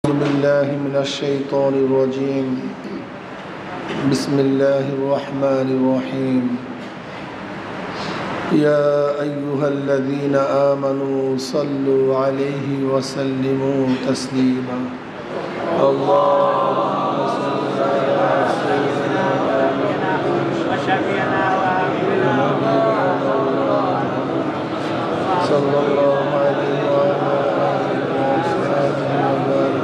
أعوذ بالله من الشيطان الرجيم. بسم الله الرحمن الرحيم. يا أيها الذين آمنوا صلوا عليه وسلموا تسليما. اللهم صل على سيدنا وشفيعنا صلى الله عليه وعلى آله وصحبه وبارك.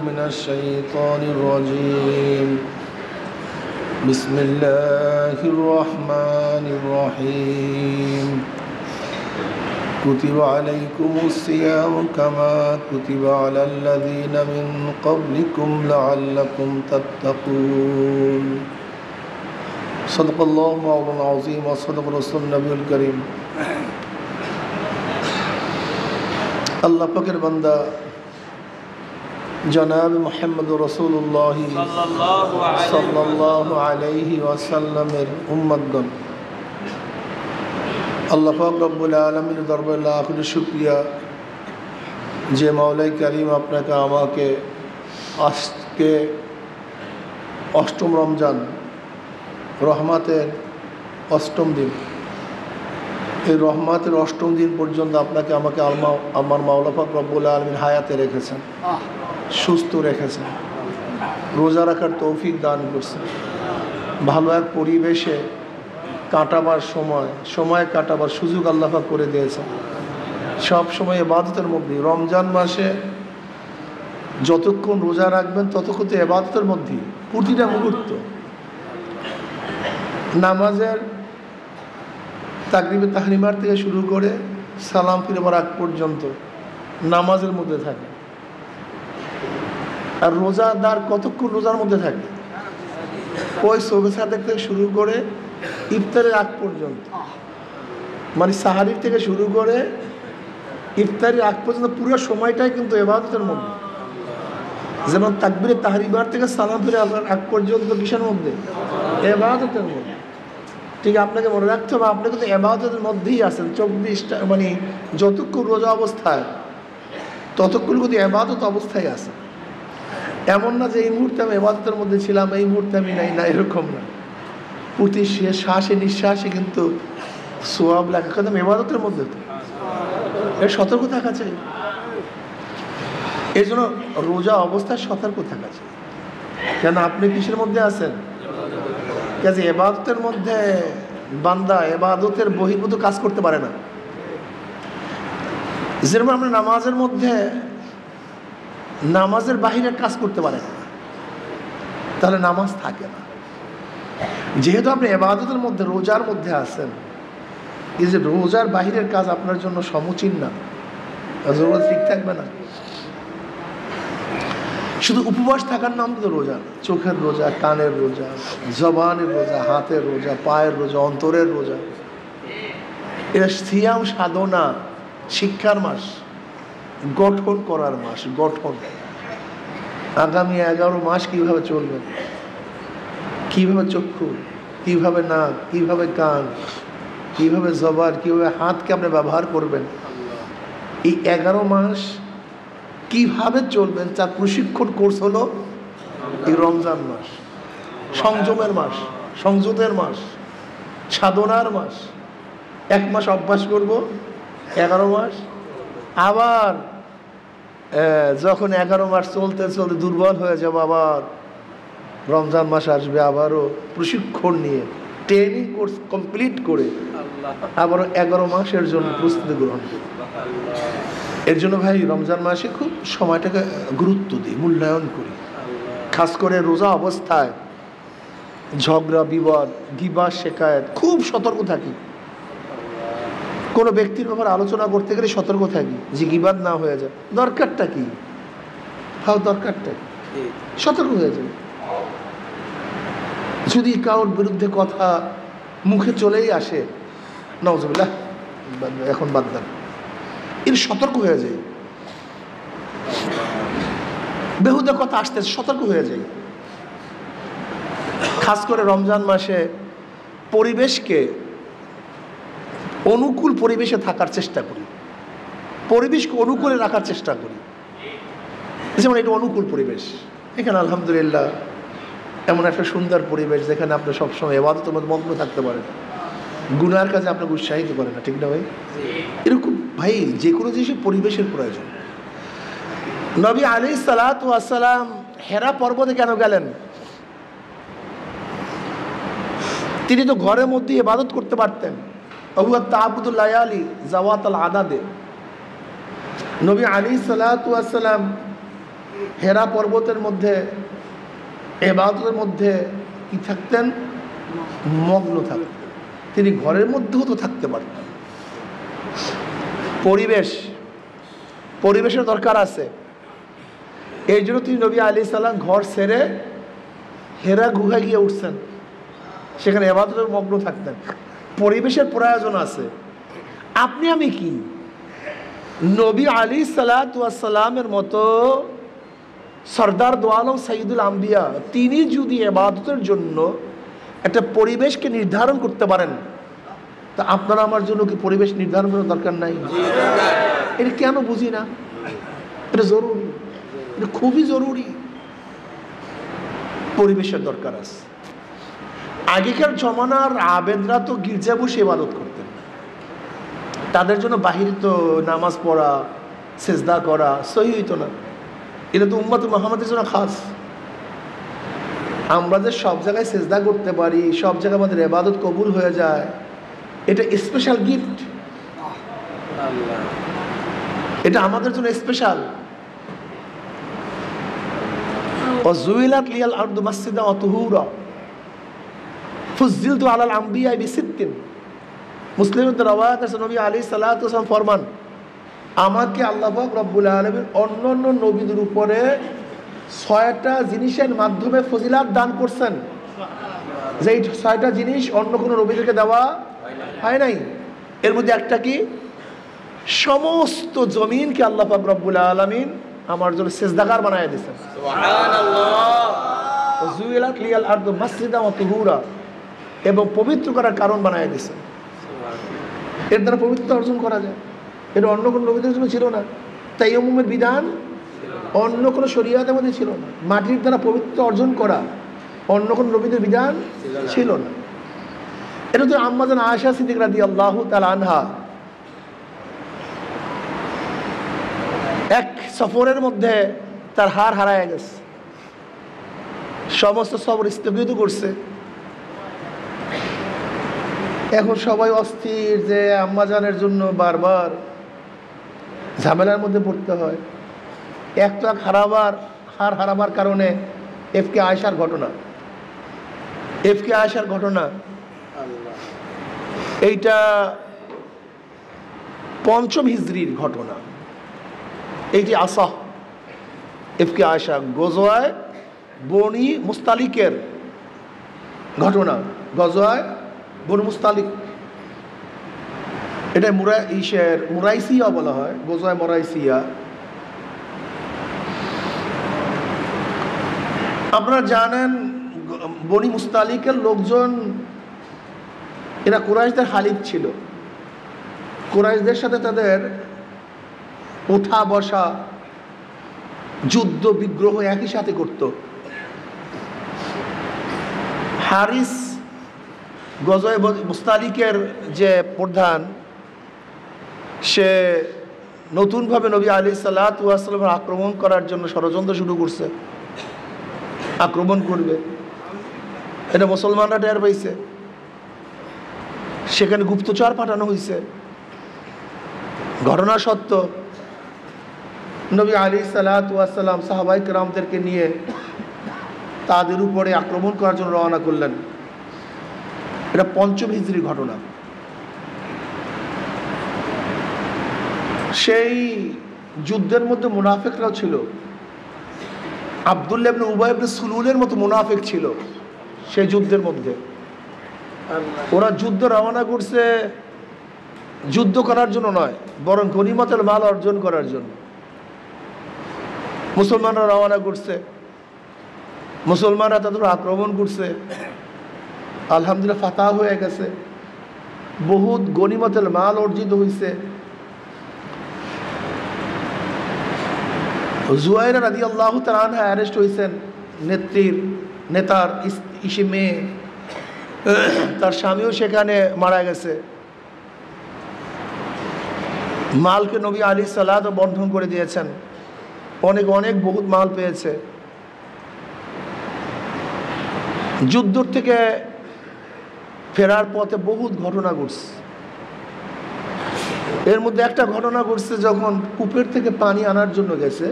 من الشيطان الرجيم. بسم الله الرحمن الرحيم. كتب عليكم الصيام كما كتب على الذين من قبلكم لعلكم تتقون. صدق الله مولانا العظيم وصدق رسول النبي الكريم. আল্লাহ পাকের বান্দা জনাব মুহাম্মদ রাসূলুল্লাহ সাল্লাল্লাহু আলাইহি ওয়াসাল্লামের উম্মতগণ, আল্লাহ পাক রব্বুল আলামিনের দরবারে লাখ কোটি শুকরিয়া যে মাওলাই কারীম আপনাকে আমাকে আজকে অষ্টম রমজান, রহমতের অষ্টম দিন, এই রহমতের অষ্টম দিন পর্যন্ত আপনাকে আমাকে আমার মাওলা পাক রব্বুল আলামিন হায়াতে রেখেছেন, সুস্থ রেখেছেন, রোজা রাখার তৌফিক দান করছেন, ভালো এক পরিবেশে কাটাবার সময় কাটাবার সুযোগ আল্লাহ পাক করে দিয়েছেন। সব সময় ইবাদতের মধ্যে, রমজান মাসে যতক্ষণ রোজা রাখবেন ততক্ষণ তো ইবাদতের মধ্যেই, প্রতিটা মুহূর্ত নামাজের তাকরিবে তাহরিমার থেকে শুরু করে সালাম ফিরবার আগ পর্যন্ত নামাজের মধ্যে থাকে। আর রোজাদার কতক্ষণ রোজার মধ্যে থাকে? ওই সবে সাদেক থেকে শুরু করে ইফতারের আগ পর্যন্ত, মানে সাহারির থেকে শুরু করে ইফতারের আগ পর্যন্ত পুরো সময়টাই কিন্তু ইবাদতের মধ্যে। যেমন তাকবীরে তাহরিমার থেকে সালাম ফিরে আগ পর্যন্ত কিসের মধ্যে? ইবাদতের মধ্যে। ঠিক আপনাকে মনে রাখতে হবে, আপনি কিন্তু ইবাদতের মধ্যেই আছেন 24টা, মানে যতক্ষণ রোজা অবস্থায় ততক্ষণ কিন্তু ইবাদত অবস্থায় আছে। এমন না যে এই মুহূর্তে আমি ইবাদতের মধ্যে ছিলাম, এই মুহূর্তে আমি নাই, না, এরকম না। প্রতি শ্বাসে নিঃশ্বাসে কিন্তু সোয়াব লেখা, কিন্তু আমি ইবাদতের মধ্যে, তো এর সতর্ক থাকা চাই। এই জন্য রোজা অবস্থায় সতর্ক থাকা চাই। কেন আপনি কিসের মধ্যে আছেন? কাজে ইবাদতের মধ্যে বান্দা ইবাদতের বহির্ভূত কাজ করতে পারে না। যেরকম আমরা নামাজের মধ্যে নামাজের বাহিরে কাজ করতে পারে না, তাহলে নামাজ থাকে না। যেহেতু আপনি ইবাদতের মধ্যে, রোজার মধ্যে আছেন, এই যে রোজার বাহিরের কাজ আপনার জন্য সমুচীন না, রোজা ঠিক থাকবে না। শুধু উপবাস থাকার নাম তো রোজা না। চোখের রোজা, কানের রোজা, জবানের রোজা, হাতের রোজা, পায়ের রোজা, অন্তরের রোজা, এটা সিয়াম সাধনা, শিক্ষার মাস, গঠন করার মাস, গঠন। আগামী 11 মাস কিভাবে চলবে, কিভাবে চক্ষু, কিভাবে নাক, কিভাবে কান, কিভাবে জবান, কিভাবে হাতকে আপনি ব্যবহার করবেন, এই 11 মাস কিভাবে চলবেন তার প্রশিক্ষণ কোর্স হলো এই রমজান মাস। সংযমের মাস, সংযতের মাস, সাধনার মাস। 1 মাস অভ্যাস করব, 11 মাস। আবার যখন 11 মাস চলতে চলতে দুর্বল হয়ে যাব, আবার রমজান মাস আসবে, আবারও প্রশিক্ষণ নিয়ে ট্রেনিং কোর্স কমপ্লিট করে আবারও 11 মাসের জন্য প্রস্তুতি গ্রহণ করব। এর জন্য ভাই রমজান মাসে খুব সময়টাকে গুরুত্ব দিই, মূল্যায়ন করি। খাস করে রোজা অবস্থায় ঝগড়া বিবাদ, গিবত, শিকায়েত খুব সতর্ক থাকি। কোনো ব্যক্তির ব্যাপারে আলোচনা করতে গেলে সতর্ক থাকি যে গীবাত না হয়ে যায়। দরকারটা কি? দরকারটা সতর্ক হয়ে যাবে। যদি কারোর বিরুদ্ধে কথা মুখে চলেই আসে, নাউজুবিল্লাহ, এখন বাদ দেন, এর সতর্ক হয়ে যায়। বেহুদা কথা আসতে সতর্ক হয়ে যায়। খাস করে রমজান মাসে পরিবেশকে অনুকূল পরিবেশে থাকার চেষ্টা করি, পরিবেশকে অনুকূলে রাখার চেষ্টা করি। যেমন এটা অনুকূল পরিবেশ, এখানে আলহামদুলিল্লাহ এমন একটা সুন্দর পরিবেশ যেখানে আপনি সবসময় ইবাদতের মধ্যে মগ্ন থাকতে পারেন, গুনার কাজে আপনাকে উৎসাহিত করে না, ঠিক না ভাই? এরকম ভাই যে কোনো জিনিসের পরিবেশের প্রয়োজন। নবী আলাইহিস সালাতু ওয়াস সালাম হেরা পর্বতে কেন গেলেন? তিনি তো ঘরের মধ্যে ইবাদত করতে পারতেন। হুয়া তা'বুদুল লায়ালি যাওয়াতাল আদাদে। নবী আলাইহিস সালাতু ওয়াস সালাম হেরা পর্বতের মধ্যে ইবাদতের মধ্যে কি থাকতেন? মগ্ন থাকতেন। তিনি ঘরের মধ্যেও তো থাকতে পারতেন। পরিবেশের দরকার আছে। এই জন্য তিনি নবী আলাইহিস সালাম ঘর ছেড়ে হেরা গুহায় গিয়ে উঠছেন, সেখানে ইবাদতের মগ্ন থাকতেন। পরিবেশের প্রয়োজন আছে। আপনি আমি কি নবী আলাইহিস সালাতু ওয়াস সালামের মতো সরদার দো আলম সাইয়্যিদুল আম্বিয়া তিনি যদি ইবাদতের জন্য একটা পরিবেশকে নির্ধারণ করতে পারেন, তা আপনারা আমার জন্য কি পরিবেশ নির্ধারণ করার দরকার নাই? এটা কেন বুঝি না? এটা জরুরি, এটা খুবই জরুরি। পরিবেশের দরকার আছে। আগেকার জমানার আবেদরা তো গির্জা বসে ইবাদত করতেন, তাদের জন্য বাহিরে তো নামাজ পড়া, সেজদা করা সহি হইতো না। এটা তো উম্মত মুহাম্মাদের জন্য খাস। আমরা যে সব জায়গায় সেজদা করতে পারি, সব জায়গায় আমাদের ইবাদত কবুল হয়ে যায়, এটা স্পেশাল গিফট। এটা আমাদের জন্য স্পেশাল। ওয়াজুইলাত লিয়াল আরদু মাসজিদা ওয়া তুহুরা ফুজ্জিলতু আলাল আম্বিয়া বিসিত্তিন। মুসলিমের রওয়ায়াত আছে, নবী আলাইহিস সালাতু ওয়াস সালাম ফরমান, আমাকে আল্লাহ পাক রব্বুল আলামিন অন্যান্য নবীদের উপরে 6টা জিনিসের মাধ্যমে ফজিলাত দান করছেন, যেই 6টা জিনিস অন্য কোনো নবীদেরকে দেওয়া হয় নাই। এর মধ্যে একটা কি? সমস্ত জমিনকে আল্লাহ পাক রব্বুল আলামিন আমার জন্য সেজদাগার বানায় দিয়েছেন। সুবহানাল্লাহ। ওয়াজুইলাত লিয়াল আরদু মাসজিদা ওয়া তুহুরা, এবং পবিত্র করার কারণ বানায় দিয়েছেন। এর দ্বারা পবিত্রতা অর্জন করা যায়। এটা অন্য কোনো নবীদের জন্য ছিল না। তায়াম্মুমের বিধান অন্য কোনো শরীয়তের মধ্যে ছিল না। মাটির দ্বারা পবিত্র অর্জন করা অন্য কোনো নবীদের বিধান ছিল না। এটা তো আম্মা জান আয়েশা সিদ্দিকা রাদিয়াল্লাহু তাআলা আনহা এক সফরের মধ্যে তার হার হারায় গেছে, সমস্ত সফর স্থগিত করছে। এখন সবাই অস্থির যে আম্মাজানের জন্য বারবার ঝামেলার মধ্যে পড়তে হয়। একটা হার হারাবার কারণে এফকে আয়েশার ঘটনা, এইটা 5ম হিজরির ঘটনা। এইটি আসাহ এফকে আয়েশা গজওয়ায় বনি মুস্তালিকের ঘটনা। গজওয়ায় বনি মুস্তালিক, এটা মুরাইসিয়া বলা হয়, গজওয়ায় মুরাইসিয়া। আপনারা জানেন বনি মুস্তালিকের লোকজন, এরা কুরাইশদের হালিফ ছিল। কুরাইশদের সাথে তাদের ওঠা বসা, যুদ্ধ বিগ্রহ একই সাথে করত। হারিস গজওয়ে মুস্তালিকের যে প্রধান, সে নতুনভাবে নবী আলাইহিস সালাতু ওয়াস সালামের আক্রমণ করার জন্য ষড়যন্ত্র শুরু করছে, আক্রমণ করবে। এটা মুসলমানরা টের পাইছে, সেখানে গুপ্তচর পাঠানো হয়েছে। ঘটনা সত্য। নবী আলাইহিস সালাতু ওয়াস সালাম সাহাবায়ে কেরামদেরকে নিয়ে তাদের উপরে আক্রমণ করার জন্য রওনা করলেন। এটা 5ম হিজরির ঘটনা। সেই যুদ্ধের মধ্যে মুনাফিকরাও ছিল। আব্দুল্লাহ ইবনে উবাই ইবনে সুলুলের মতো মুনাফিক ছিল সেই যুদ্ধের মধ্যে। ওরা যুদ্ধ রওনা করছে যুদ্ধ করার জন্য নয়, বরং গনিমতের মাল অর্জন করার জন্য। মুসলমানরা রওনা করছে, মুসলমানরা তাদের আক্রমণ করছে, আলহামদুলিল্লাহ ফাতাহ হয়ে গেছে, বহুত গনিমতের মাল অর্জিত হয়েছে। জুয়াইরা রাদিয়াল্লাহু তাআলা আনহা অ্যারেস্ট হয়েছেন, নেতার ইসে মেয়ে, তার স্বামীও সেখানে মারা গেছে। মালকে নবী আলী সালাত বন্ধন করে দিয়েছেন, অনেক অনেক বহুত মাল পেয়েছে। যুদ্ধ থেকে ফেরার পথে বহুত ঘটনা ঘটছে। এর মধ্যে একটা ঘটনা ঘটছে, যখন কূপের থেকে পানি আনার জন্য গেছে,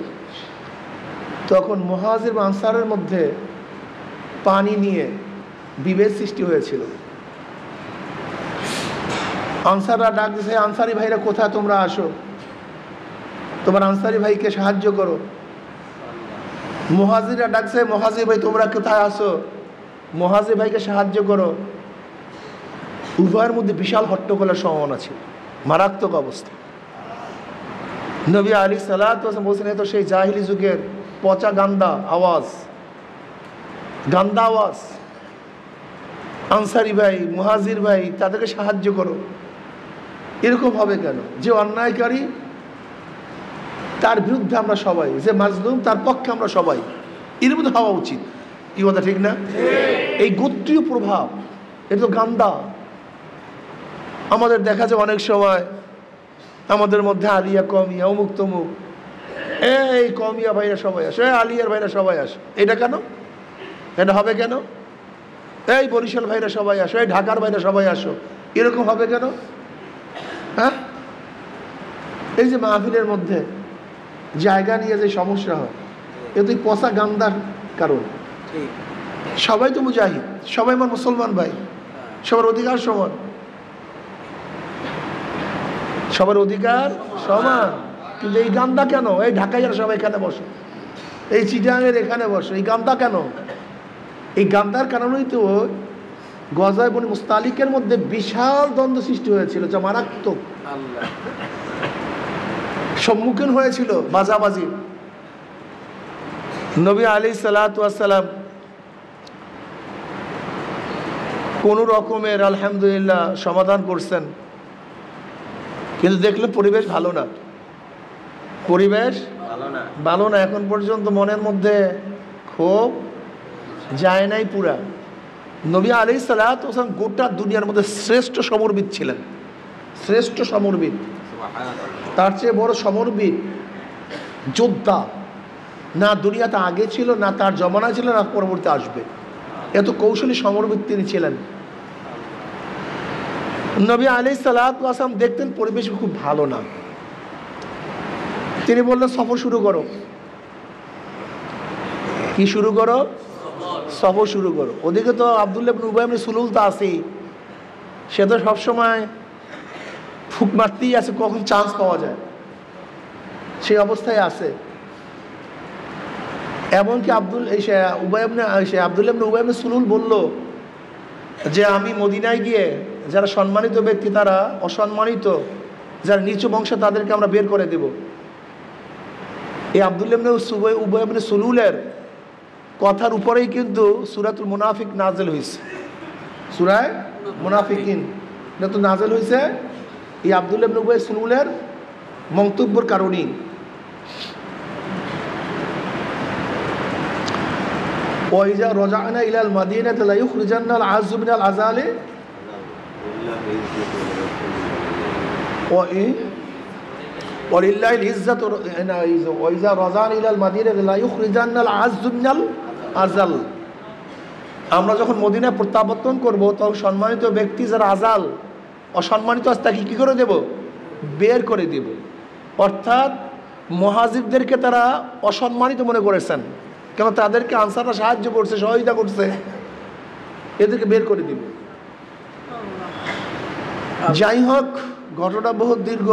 তখন মুহাজির বা আনসারের মধ্যে পানি নিয়ে বিভেদ সৃষ্টি হয়েছিল। আনসাররা ডাক দিয়েছে, আনসারি ভাইরা কোথায়, তোমরা আসো, তোমার আনসারি ভাইকে সাহায্য করো। মুহাজিররা ডাকছে, মুহাজির ভাই তোমরা কোথায় আসো, মুহাজির ভাইকে সাহায্য করো। উভয়ের মধ্যে বিশাল হট্টগোলের সম্ভাবনা ছিল, মারাত্মক অবস্থা। নবী আলী সাল্লাল্লাহু আলাইহি ওয়াসাল্লাম বলছেন, তো সেই জাহিলি যুগের পচা গান্দা আওয়াজ, আনসারি ভাই মুহাজির ভাই তাদেরকে সাহায্য করো। এরকম হবে কেন? যে অন্যায়কারী তার বিরুদ্ধে আমরা সবাই, যে মাজলুম তার পক্ষে আমরা সবাই, এর মধ্যে হওয়া উচিত। কি কথা ঠিক না? এই গোত্রীয় প্রভাব, এটা তো গান্দা। আমাদের দেখা যায় অনেক সময় আমাদের মধ্যে আলিয়া কমিয়া অমুক তমুক, এই কমিয়া ভাইরা সবাই আসো, আলিয়ার ভাইরা সবাই আসো। এটা কেন? এটা হবে কেন? এই বরিশাল ভাইরা সবাই আসো, এই ঢাকার ভাইরা সবাই আসো, এরকম হবে কেন? হ্যাঁ, এই যে মাহফিলের মধ্যে জায়গা নিয়ে যে সমস্যা হয়, এ তো পচা গান্দার কারণ। সবাই তো মুজাহিদ, সবাই আমার মুসলমান ভাই, সবার অধিকার সমান, সবার অধিকার সমান। কিন্তু এই গান্দা কেন? এই ঢাকায় সবাই এখানে বসো, এই চিটাঙের এখানে বসো, এই গান্দা কেন? এই গান্দার কারণেই তো গজায় বনি মুস্তালিকের মধ্যে বিশাল দ্বন্দ্ব সৃষ্টি হয়েছিল, যা মারাত্মক সম্মুখীন হয়েছিল বাজাবাজি। নবী আলাইহিস সালাতু ওয়াস সালাম কোন রকমের আলহামদুলিল্লাহ সমাধান করছেন, কিন্তু দেখলে পরিবেশ ভালো না, পরিবেশ ভালো না। এখন পর্যন্ত মনের মধ্যে ক্ষোভ যায় নাই পুরা। নবী আলাইহিস সালাতু ওয়াস সালাম গোটা দুনিয়ার মধ্যে শ্রেষ্ঠ সমরবিদ ছিলেন, শ্রেষ্ঠ সমরবিদ। তার চেয়ে বড় সমরবিদ যোদ্ধা না দুনিয়াতে আগে ছিল, না তার জমানায় ছিল, না পরবর্তী আসবে। এত কৌশলী সমরবিদ তিনি ছিলেন। নবী আলাইহিস সালাতু ওয়াস সালাম দেখতেন পরিবেশ খুব ভালো না, তিনি বললেন সফর শুরু করো। কি শুরু করো? সফর শুরু করো। ওদিকে তো আব্দুল্লাহ ইবনে উবাই ইবনে সুলুল তো আছেই, সে তো সবসময় ফুক মারতেই আছে, কখন চান্স পাওয়া যায় সেই অবস্থায় আছে। এমনকি আব্দুল্লাহ ইবনে উবাই ইবনে সুলুল বলল যে আমি মদিনায় গিয়ে যারা সম্মানিত ব্যক্তি তারা অসম্মানিত, যারা নিচু বংশ তাদেরকে আমরা বের করে দেব। এই আব্দুল্লাহ ইবনে উবাই ইবনে সুলুলের কথার উপরেই কিন্তু সূরাতুল মুনাফিক নাযিল হয়েছে। সূরা মুনাফিকিন এটা তো নাযিল হয়েছে এই আব্দুল্লাহ ইবনে উবাই সুলুলের মন্তব্যের কারণেই। ওয়াইজা রাজানা ইলাল মাদিনাতি লা ইখরিজান্নাল আযু মিনাল আযালি ওয়ালিল্লাহিল ইজ্জাতু ওয়াইজা রাজানা ইলাল মাদিনাতি লা ইখরিজান্নাল আযু মিনাল আযাল। আমরা যখন মদিনায় প্রত্যাবর্তন করব তখন সম্মানিত ব্যক্তি যারা আজাল অসম্মানিত আছে তাকে কী করে দেব? বের করে দেব। অর্থাৎ মুহাজিরদেরকে তারা অসম্মানিত মনে করেছেন, কেন তাদেরকে আনসাররা সাহায্য করছে, সহযোগিতা করছে, এদেরকে বের করে দিব। যাই হোক, ঘটনা বহুত দীর্ঘ।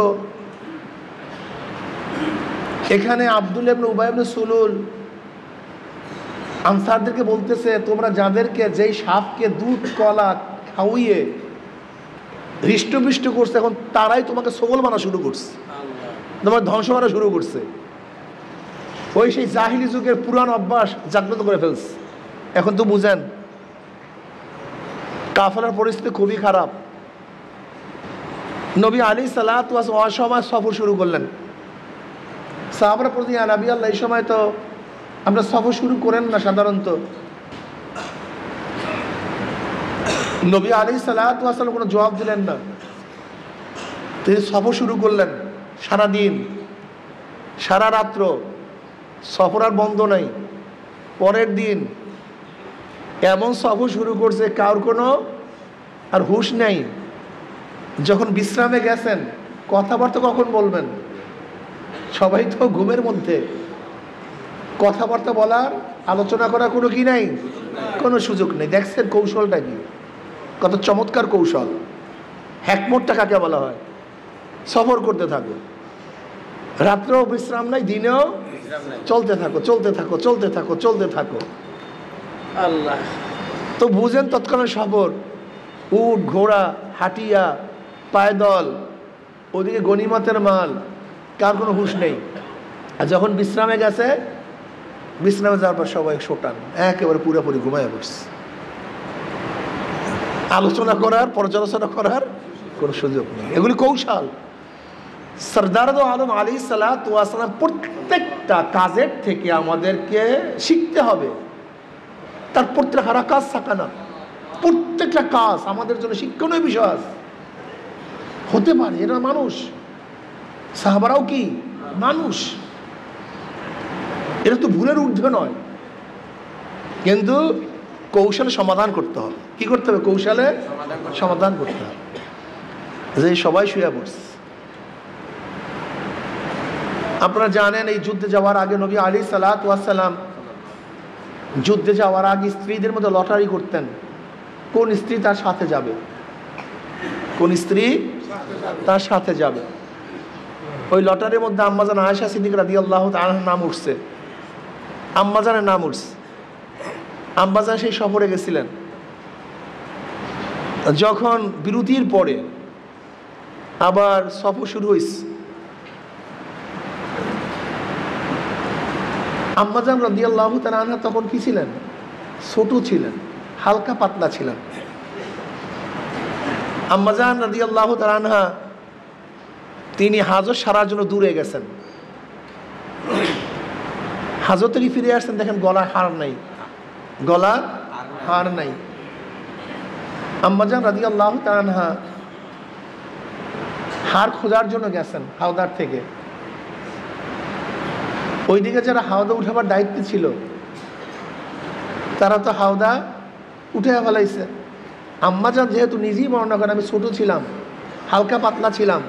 এখানে আব্দুল্লাহ ইবনে উবাই ইবনে সুলুল আনসারদেরকে বলতেছে, তোমরা যাদেরকে যেই সাপকে দুধ কলা খাওয়িয়ে হৃষ্টপুষ্ট করছে, এখন তারাই তোমাকে সবল মানা শুরু করছে, তোমার ধ্বংস মানা শুরু করছে। ওই সেই জাহিলি যুগের পুরান অভ্যাস জাগ্রত করে ফেলছে। এখন তো বুঝেন কাফেলার পরিস্থিতি খুবই খারাপ। নবী আলাইহিসসালাতু ওয়াস সালাম অসময় সফর শুরু করলেন। সাহাবারা প্রতি নবী আল্লাহ, এই সময় তো আমরা সফর শুরু করেন না সাধারণত। নবী আলাইহিসসালাতু ওয়াস সালাম কোনো জবাব দিলেন না। তিনি সফর শুরু করলেন। সারা দিন সারা রাত্র সফর আর বন্ধ নাই। পরের দিন এমন সফর শুরু করছে কারোর কোনো আর হুঁশ নেই। যখন বিশ্রামে গেছেন কথাবার্তা কখন বলবেন? সবাই তো ঘুমের মধ্যে, কথাবার্তা বলার আলোচনা করার কোনো কি নাই, কোনো সুযোগ নেই। দেখছেন কৌশলটা কি, কত চমৎকার কৌশল। হ্যাকমতটা কাকে বলা হয়? সফর করতে থাকো, রাত্রেও বিশ্রাম নাই, দিনেও চলতে থাকো, চলতে থাকো, চলতে থাকো, চলতে থাকো। আল্লাহ তো বুঝেন তৎক্ষণাৎ সফর, উট ঘোড়া হাটিয়া পায়দল, ওদিকে গনিমতের মাল, কার কোনো হুঁশ নেই। আর যখন বিশ্রামে গেছে, বিশ্রামে যাওয়ার পর সবাই শোটান, একেবারে পুরোপুরি ঘুমায় পড়ছে। আলোচনা করার, পর্যালোচনা করার কোনো সুযোগ নেই। এগুলি কৌশল। সরদার দো আলম আলাইহিসসালাতু ওয়াস সালাম প্রত্যেকটা কাজের থেকে আমাদেরকে শিখতে হবে। তার প্রত্যেক হারাকাত সাকানা, প্রত্যেকটা কাজ আমাদের জন্য শিক্ষণীয় বিষয় হতে পারে। এরা মানুষ, সাহাবারাও কি মানুষ, এরা তো ভুলের ঊর্ধ্বে নয়। কিন্তু কৌশলে সমাধান করতে হবে। কি করতে হবে? কৌশলে সমাধান করতে হবে। যে সবাই শুয়ে পড়ছে। আপনারা জানেন এই যুদ্ধে যাওয়ার আগে নবী আলাইহিসসালাতু ওয়াস সালাম যুদ্ধে যাওয়ার আগে স্ত্রীদের মধ্যে লটারি করতেন, কোন স্ত্রী তার সাথে যাবে, কোন স্ত্রী তার সাথে যাবে। ওই লটারির মধ্যে আম্মাজান আয়েশা সিদ্দিকা রাদিয়াল্লাহু তাআলার নাম উঠছে, আম্মাজানের নাম উঠছে। আম্মাজান সেই সফরে গেছিলেন। যখন বিরতির পরে আবার সফর শুরু হয়েছে, আম্মাজান রাদিয়াল্লাহু তাআলা আনহা তখন কি ছিলেন? ছোট ছিলেন, হালকা পাতলা ছিলেন। আম্মাজান রাদিয়াল্লাহু তাআলা আনহা তিনি হাজত সারার জন্য দূরে গেছেন। হাজত থেকে ফিরে আসছেন, দেখেন গলার হার নাই, গলার হার নাই। আম্মাজান রাদিয়াল্লাহু তাআলা আনহা হার খোঁজার জন্য গেছেন হাওদার থেকে। ওইদিকে যারা হাওদা উঠাবার দায়িত্ব ছিল তারা তো হাওদা উঠে ফেলাইছে। আম্মাজান যেহেতু নিজেই বর্ণনা করেন, আমি ছোট ছিলাম, হালকা পাতলা ছিলাম,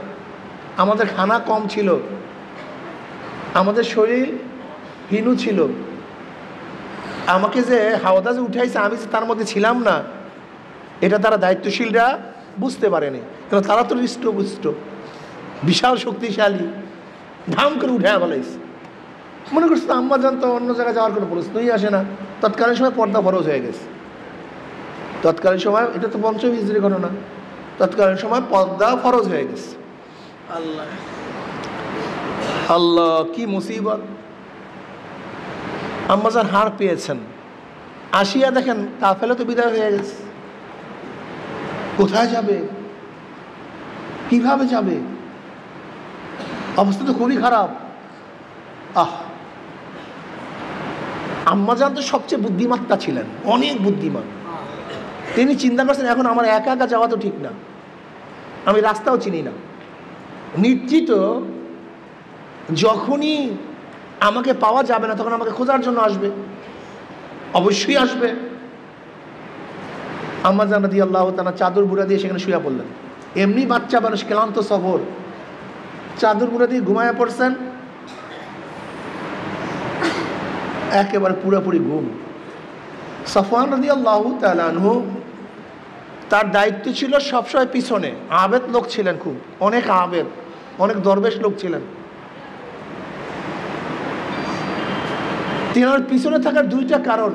আমাদের খানা কম ছিল, আমাদের শরীর হিনু ছিল, আমাকে যে হাওদা যে উঠাইছে আমি যে তার মধ্যে ছিলাম না, এটা তারা দায়িত্বশীলরা বুঝতে পারেনি। কারণ তারা তো হৃষ্টপুষ্ট, বিশাল শক্তিশালী, ধাম করে উঠে ফেলাইছে। মনে করছে তো আম্মাজান তো অন্য জায়গায় যাওয়ার কোনো প্রশ্নই আসে না। তৎকালীন সময় পর্দা ফরজ হয়ে গেছে। তৎকালীন সময়, এটা তো পঞ্চম হিজরি ঘটনা, তৎকালীন সময় পর্দা ফরজ হয়ে গেছে। আল্লাহ আল্লাহ কি মুসিবত! আম্মাজান হার পেয়েছেন, আসিয়া দেখেন কাফেলা তো বিদায় হয়ে গেছে। কোথায় যাবে, কিভাবে যাবে? অবস্থা তো খুবই খারাপ। আম্মাজান তো সবচেয়ে বুদ্ধিমত্তা ছিলেন, অনেক বুদ্ধিমান। তিনি চিন্তা করছেন এখন আমার একা একা যাওয়া তো ঠিক না, আমি রাস্তাও চিনি না। নিশ্চিত যখনই আমাকে পাওয়া যাবে না তখন আমাকে খোঁজার জন্য আসবে, অবশ্যই আসবে। আম্মাজান রাদিয়াল্লাহু তাআলা চাদর বুড়া দিয়ে সেখানে শুয়ে পড়লেন। এমনি বাচ্চা মানুষ, ক্লান্ত সফর, চাদর বুড়া দিয়ে ঘুমায়া পড়ছেন, একেবারে পুরোপুরি ঘুম। সফওয়ান রাদিয়াল্লাহু তাআলা আনহু, তার দায়িত্ব ছিল সবসময় পিছনে। আবেদ লোক ছিলেন, খুব অনেক আবেদ, অনেক দরবেশ লোক ছিলেন। তিনার পিছনে থাকার দুইটা কারণ।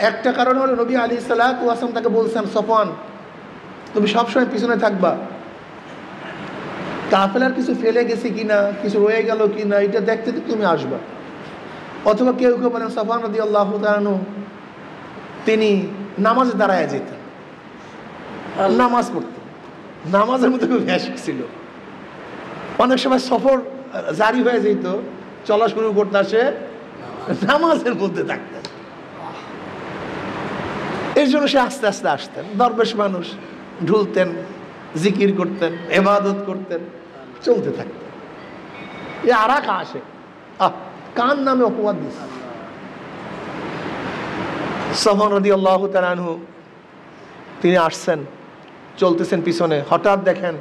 একটা কারণ হলো নবী আলাইহিসসালাতু ওয়াস সালাম তাকে বলছেন, সফওয়ান তুমি সবসময় পিছনে থাকবা, কাফেলার কিছু ফেলে গেছে কিনা, কিছু রয়ে গেল কিনা, এটা দেখতে তুমি আসবা। অথবা কেউ কেউ বলেন সফওয়ান রাদিয়াল্লাহু তাআলা আনহু তিনি নামাজে দাঁড়ায় যেতেন, নামাজ পড়তেন, নামাজের মধ্যে খুব ভ্যাসক ছিল। অনেক সময় সফর জারি হয়ে যেত, চলা শুরু করতে আসে নামাজের মধ্যে থাকতেন। এর জন্য সে আস্তে আস্তে আসতেন। দরবেশ মানুষ, ঢুলতেন, জিকির করতেন, ইবাদত করতেন, চলতে থাকতেন। এ আর এক আসে কান নামে অপবাদ দিচ্ছে। সফওয়ান রাদিয়াল্লাহু তাআলা আনহু তিনি আসছেন, চলতেছেন পিছনে, হঠাৎ দেখেন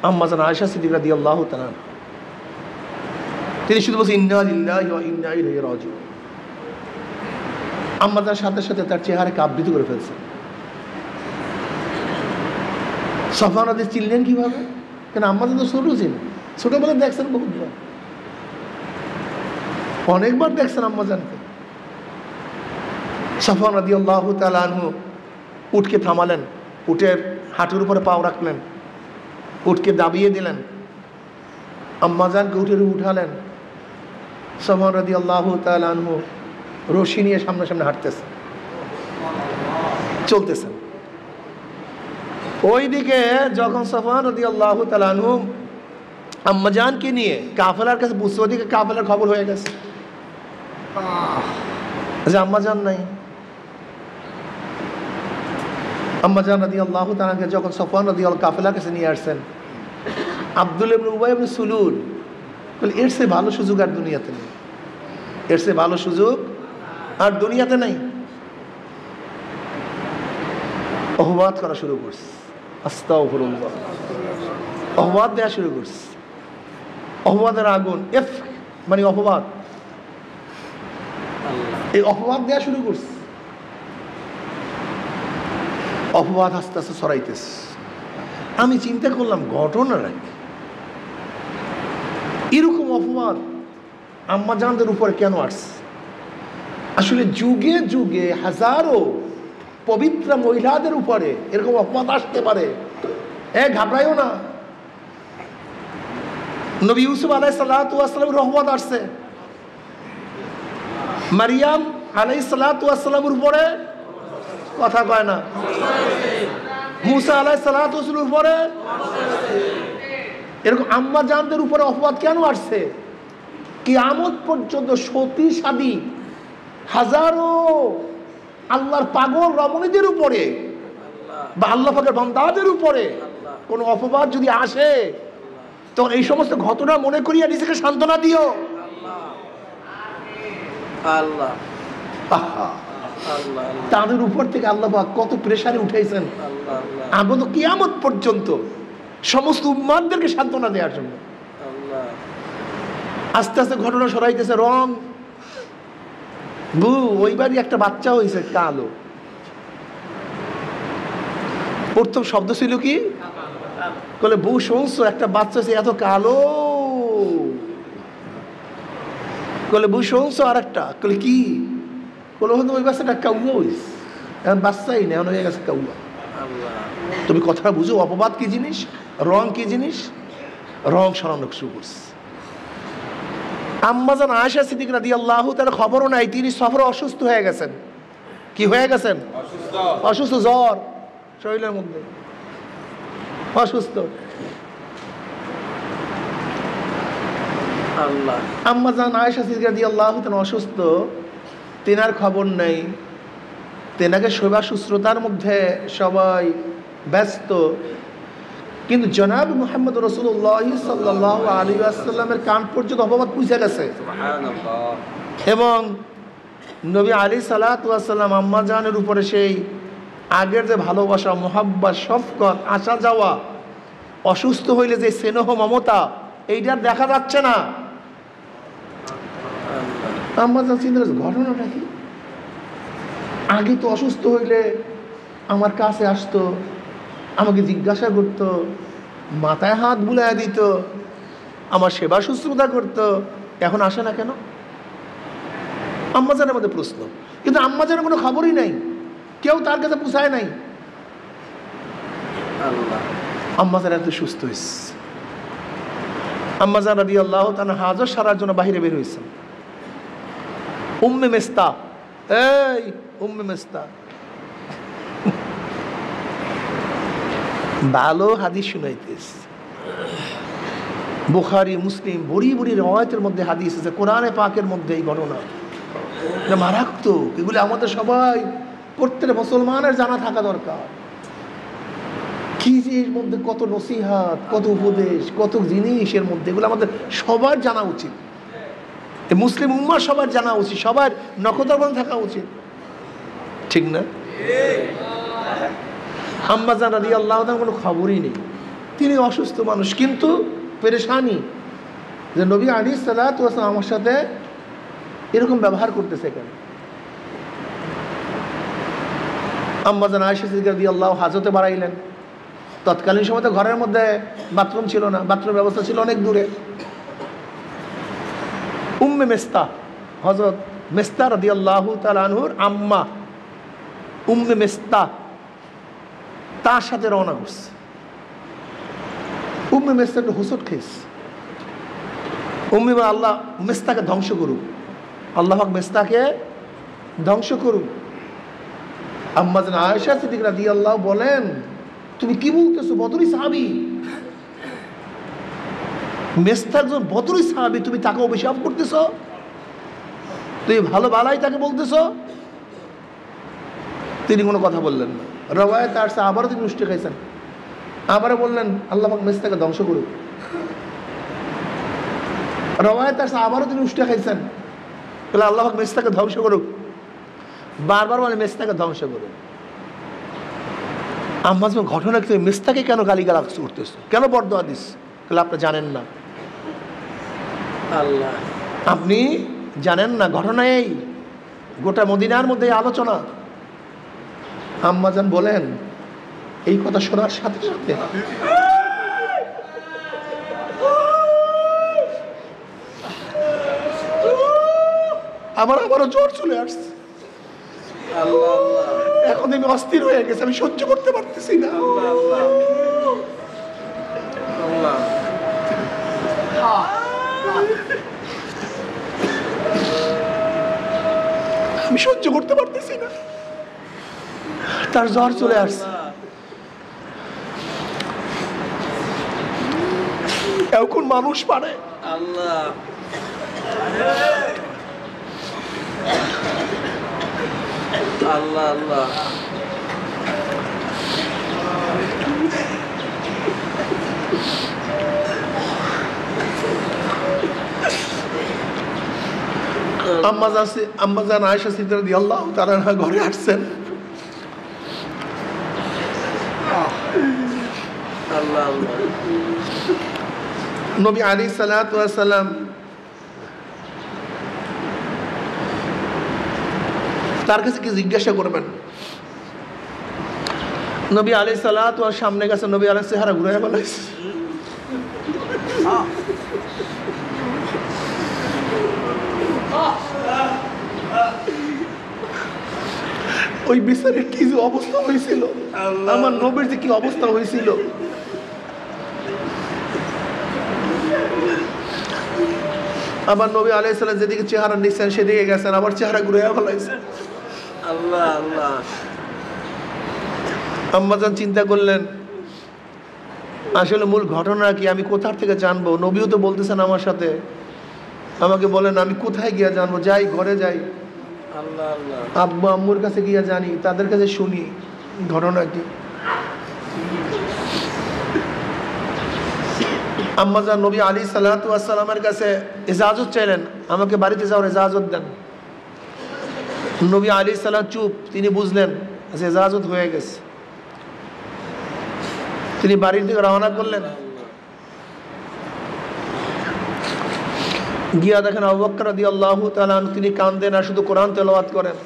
আম্মা জান আয়েশা সিদ্দিকা রাদিয়াল্লাহু তাআলা তিনি শুধু বলছেন ইন্না লিল্লাহি ওয়া ইন্না ইলাইহি রাজিউন। আম্মা জান সাথে সাথে তার চেহারাকে আবৃত করে ফেলছেন। সফওয়ান রাদি চিনলেন কিভাবে? কেন আম্মা জান তো ছোট ছিলেন, ছোটবেলায় দেখছেন বহুতবার, অনেকবার দেখছেন আম্মা জানকে। সফওয়ান রাদিয়াল্লাহু তাআলা আনহু উটকে থামালেন, উটের হাঁটুর উপরে পাও রাখলেন, উটকে দাবিয়ে দিলেন, আম্মাজানকে উঠে উঠালেন। সফওয়ান রাদিয়াল্লাহু তাআলা আনহু রশি নিয়ে সামনে সামনে হাঁটতেছেন, চলতেছেন। ওইদিকে যখন সফওয়ান রাদিয়াল্লাহু তাআলা আনহু আম্মাজানকে নিয়ে কাফেলার কাছে বুঝছে, ওইদিকে কাফেলার খবর হয়ে গেছে যে আম্মাজান নাই। আম্মাজান রাদিয়াল্লাহু তাআলাকে যখন সফওয়ান রাদিয়াল্লাহু কাফেলার কাছে নিয়ে আসছেন, আব্দুল্লাহ ইবনে উবাই ইবনে সুলুল বলে এর চেয়ে ভালো সুযোগ আর দুনিয়াতে নেই, এর চেয়ে ভালো সুযোগ আর দুনিয়াতে নেই। অপবাদ করা শুরু করছে, আস্তাগফিরুল্লাহ, অপবাদ দেওয়া শুরু করছে। অপবাদের আগুন, এফ মানে অপবাদ, এই অপবাদ দেওয়া শুরু করছে। অপবাদ আস্তে আস্তে ছড়াইতেছে। আমি চিন্তা করলাম ঘটনা নাকি এরকম অপবাদ আম্মাজানদের উপরে কেন আসছে? আসলে যুগে যুগে হাজারো পবিত্র মহিলাদের উপরে এরকম অপবাদ আসতে পারে, ঘাবড়াইও না। নবী ইউসুফ আলাইহিসসালাতু ওয়াস সালামের অপবাদ আসছে, মারিয়াম আলাইহিসসালাতু ওয়াস সালামের উপরে কথা কয় না, মুসা আলাইহিসসালাতু ওয়াস সালামের উপরে, এরকম আম্মাজানদের উপরে অপবাদ কেন আসছে? কিয়ামত পর্যন্ত সতী সাদী হাজারো আল্লাহর পাগল রমণীদের উপরে বা আল্লাহ পাকের বান্দাদের উপরে কোন অপবাদ যদি আসে, তখন এই সমস্ত ঘটনা মনে করিয়া নিজেকে সান্ত্বনা দিও। তাদের উপর থেকে আল্লাহ পাক কত প্রেসারে উঠাইছেন আগত কিয়ামত পর্যন্ত সমস্ত উম্মাতদেরকে সান্ত্বনা দেওয়ার জন্য। আস্তে আস্তে ঘটনা সরাইতেছে, রং ওইবারই একটা বাচ্চা হয়েছে কালো। প্রথম শব্দ ছিল কি বলে বউ শুনছো একটা বাচ্চা হয়েছে এত কালো, বলে বউ শুনছো আর একটা বলে কি বলে ওই বাচ্চাটা কাউয়া হয়েছে, এখন বাচ্চাই না, এখন হয়ে গেছে কাউয়া। তুমি কথাটা বুঝো অপবাদ কি জিনিস, রং কি জিনিস, রং সরানো শুরু করছে। আম্মাজান আয়েশা সিদ্দিকা রাদিয়াল্লাহু তাআলা খবরও নাই, তিনি সফরে অসুস্থ হয়ে গেছেন। কি হয়ে গেছেন? অসুস্থ, জ্বর শরীরের মধ্যে অসুস্থ। আম্মাজান আয়েশা সিদ্দিকা রাদিয়াল্লাহু তাআলা অসুস্থ, তেনার খবর নেই, তেনাকে সেবা শুশ্রূষার মধ্যে সবাই ব্যস্ত। কিন্তু জনাব মুহাম্মদ রাসূলুল্লাহ সাল্লাল্লাহু আলাইহি ওয়াসাল্লামের কান পর্যন্ত অপবাদ পৌঁছে গেছে এবং নবী আলাইহিস সালাতু ওয়াস সালাম আম্মাজানের উপরে সেই আগের যে ভালোবাসা, মোহাব্বত, শফকত, আসা যাওয়া, অসুস্থ হইলে যে স্নেহ মমতা, এইটার দেখা যাচ্ছে না। আম্মাজান চিন্তা করছে ঘটনাটা কি, আগে তো অসুস্থ হইলে আমার কাছে আসতো, আমাকে জিজ্ঞাসা করতো, মাথায় হাত বুলাইয়া দিত, আমার সেবা শুশ্রূষা করতো, এখন আসে না কেন? আম্মাজানের মধ্যে প্রশ্ন, কিন্তু আম্মাজানের কোনো খবরই নাই, কেউ তার কাছে পুষায় নাই। আম্মাজান এত সুস্থ হয়েছে। আম্মাজান রাদিয়াল্লাহু তাআলা হাজত সারার জন্য বাহিরে বের হয়েছেন। উম্মে মেস্তা, এই উম্মে মেস্তা ভালো হাদিস শুনাইতেস। বুখারী মুসলিম বড়ি বড়ি রওয়ায়াতের মধ্যে হাদিস আছে, কোরআনে পাকের মধ্যে এই ঘটনা মারাত্মক। এগুলি আমাদের সবাই প্রত্যেক মুসলমানের জানা থাকা দরকার। কি যে এর মধ্যে কত নসিহাত, কত উপদেশ, কত জিনিস এর মধ্যে, এগুলো আমাদের সবার জানা উচিত। মুসলিম উম্মাহ সবার জানা উচিত, সবার নখদর্পণ থাকা উচিত, ঠিক না? আম্মাজান রাদিয়াল্লাহু তাআলা কোনো খবরই নেই, তিনি অসুস্থ মানুষ, কিন্তু পেরেশানি যে নবী আলাইহিস সালাতু ওয়াস সালাম আমার সাথে এরকম ব্যবহার করতেছে কেন। আম্মাজান আয়েশা সিদ্দিকা রাদিয়াল্লাহু হাজতে বাড়াইলেন। তৎকালীন সময় তো ঘরের মধ্যে বাথরুম ছিল না, বাথরুম ব্যবস্থা ছিল অনেক দূরে। উম্মে মেস্তা, হযরত মেস্তা রাদিয়াল্লাহু তাআলা আনহুর আম্মা উম্মে মেস্তা তার সাথে রওনা করছে। উম্মে মেস্তা একটু হুসট খেয়েছে। উম্মে বলে, আল্লাহ মেস্তাকে ধ্বংস করুক, আল্লাহ পাক মেস্তাকে ধ্বংস করুক। আম্মাজান আয়েশা সিদ্দিকা রাদিয়াল্লাহু বলেন, তুমি কি বলতেছো? বদরি সাহাবী, মেস্তা একজন বদরি সাহাবী, তুমি তাকে অভিশাপ করতেছো? তুমি ভালো বালাই তাকে বলতেছো? তিনি কোনো কথা বললেন না। রওয়ায়াতে আসছে আবারও তিনি উষ্টে খাইছেন, আবারও বললেন আল্লাহ পাক মেস্তাকে ধ্বংস করুক। রওয়ায়াতে আসছে আবারও তিনি উষ্টে খাইছেন, বলে আল্লাহ পাক মেস্তাকে ধ্বংস করুক। বারবার বলে মেস্তাকে ধ্বংস করুক। আম্মাজান ঘটনা কি, তুমি মেস্তাকে কেন গালিগালাজ করতেছো, কেন বরদোয়া দিস? তাহলে আপনি জানেন না, আল্লাহ আপনি জানেন না। ঘটনা এই, গোটা মদিনার মধ্যে আলোচনা। আম্মাজান বলেন, এই কথা শোনার সাথে সাথে আবারও জ্বর চলে আসছে। এখন আমি অস্থির হয়ে গেছে, আমি সহ্য করতে পারতেছি না। আমি সহ্য করতে পারতেছি না, তার জ্বর চলে আসছে। এখন মানুষ পারে আল্লাহ আল্লাহ আল্লাহ। আম্মাজান আয়েশা সিদ্দিকা রাদিয়াল্লাহু তাআলা ঘরে আসছেন। আল্লাহ আল্লাহ। নবী আলাইহিস সালাতু ওয়াস সালাম তার কাছে কি জিজ্ঞাসা করবেন? নবী আলাইহিস সালাতু ওয়াস সামনে গেছে, নবী আলাইহিস চেহারা ঘুরে বলাইছে। ওই বিচারের কি যে অবস্থা হয়েছিল, আমার নবীর যে কি অবস্থা হয়েছিল। আমার নবী আলাইহিস সালাম যেদিকে চেহারা নিচ্ছেন সেদিকে গেছেন, আবার চেহারা ঘুরে ফেলাইছেন। আল্লাহ আল্লাহ। আম্মাজান চিন্তা করলেন, আসলে মূল ঘটনা কি, আমি কোথা থেকে জানবো? নবীও তো বলতেছেন আমার সাথে, আমাকে বলেন আমি কোথায় গিয়া জানবো? যাই ঘরে যাই, আব্বু আম্মুর কাছে গিয়া জানি, তাদের কাছে শুনি ঘটনা কি। আম্মাজান নবী আলাইহিস সালাতু ওয়াস সালামের কাছে ইজাজত চাইলেন, আমাকে বাড়িতে যাওয়ার ইজাজত দেন। নবী আলাইহিস সালাম চুপ, তিনি বুঝলেন যে ইজাজত হয়ে গেছে। তিনি বাড়ির দিকে রওনা করলেন। গিয়া দেখেন আবু বকর রাদিয়াল্লাহু তাআলা তিনি কাঁদেন আর শুধু কোরআন তেলাওয়াত করেন।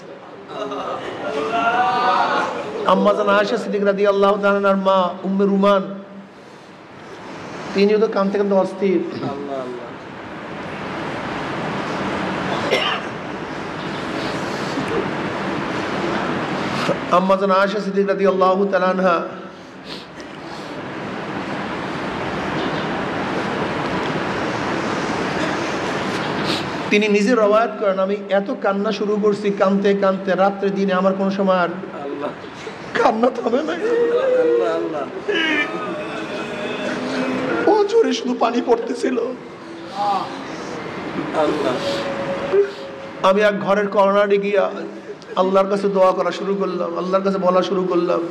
আম্মাজান আয়েশা সিদ্দিকা রাদিয়াল্লাহু তাআলার মা উম্মে রুমান তিনিও তো কাঁদতে কাঁদতে অস্থির। আম্মা জান আয়েশা সিদ্দিকা রাদিয়াল্লাহু তাআলা আনহা তিনি নিজে রওয়ায়াত করেন, আমি এত কান্না শুরু করছি, কানতে কানতে রাত্রে দিনে আমার কোনো সময় আর কান্না থামে নাই। ও জোরে শুধু পানি পড়তেছিল। আমি এক ঘরের কর্নারে গিয়া আল্লাহর কাছে দোয়া করা শুরু করলাম, আল্লাহর কাছে বলা শুরু করলাম।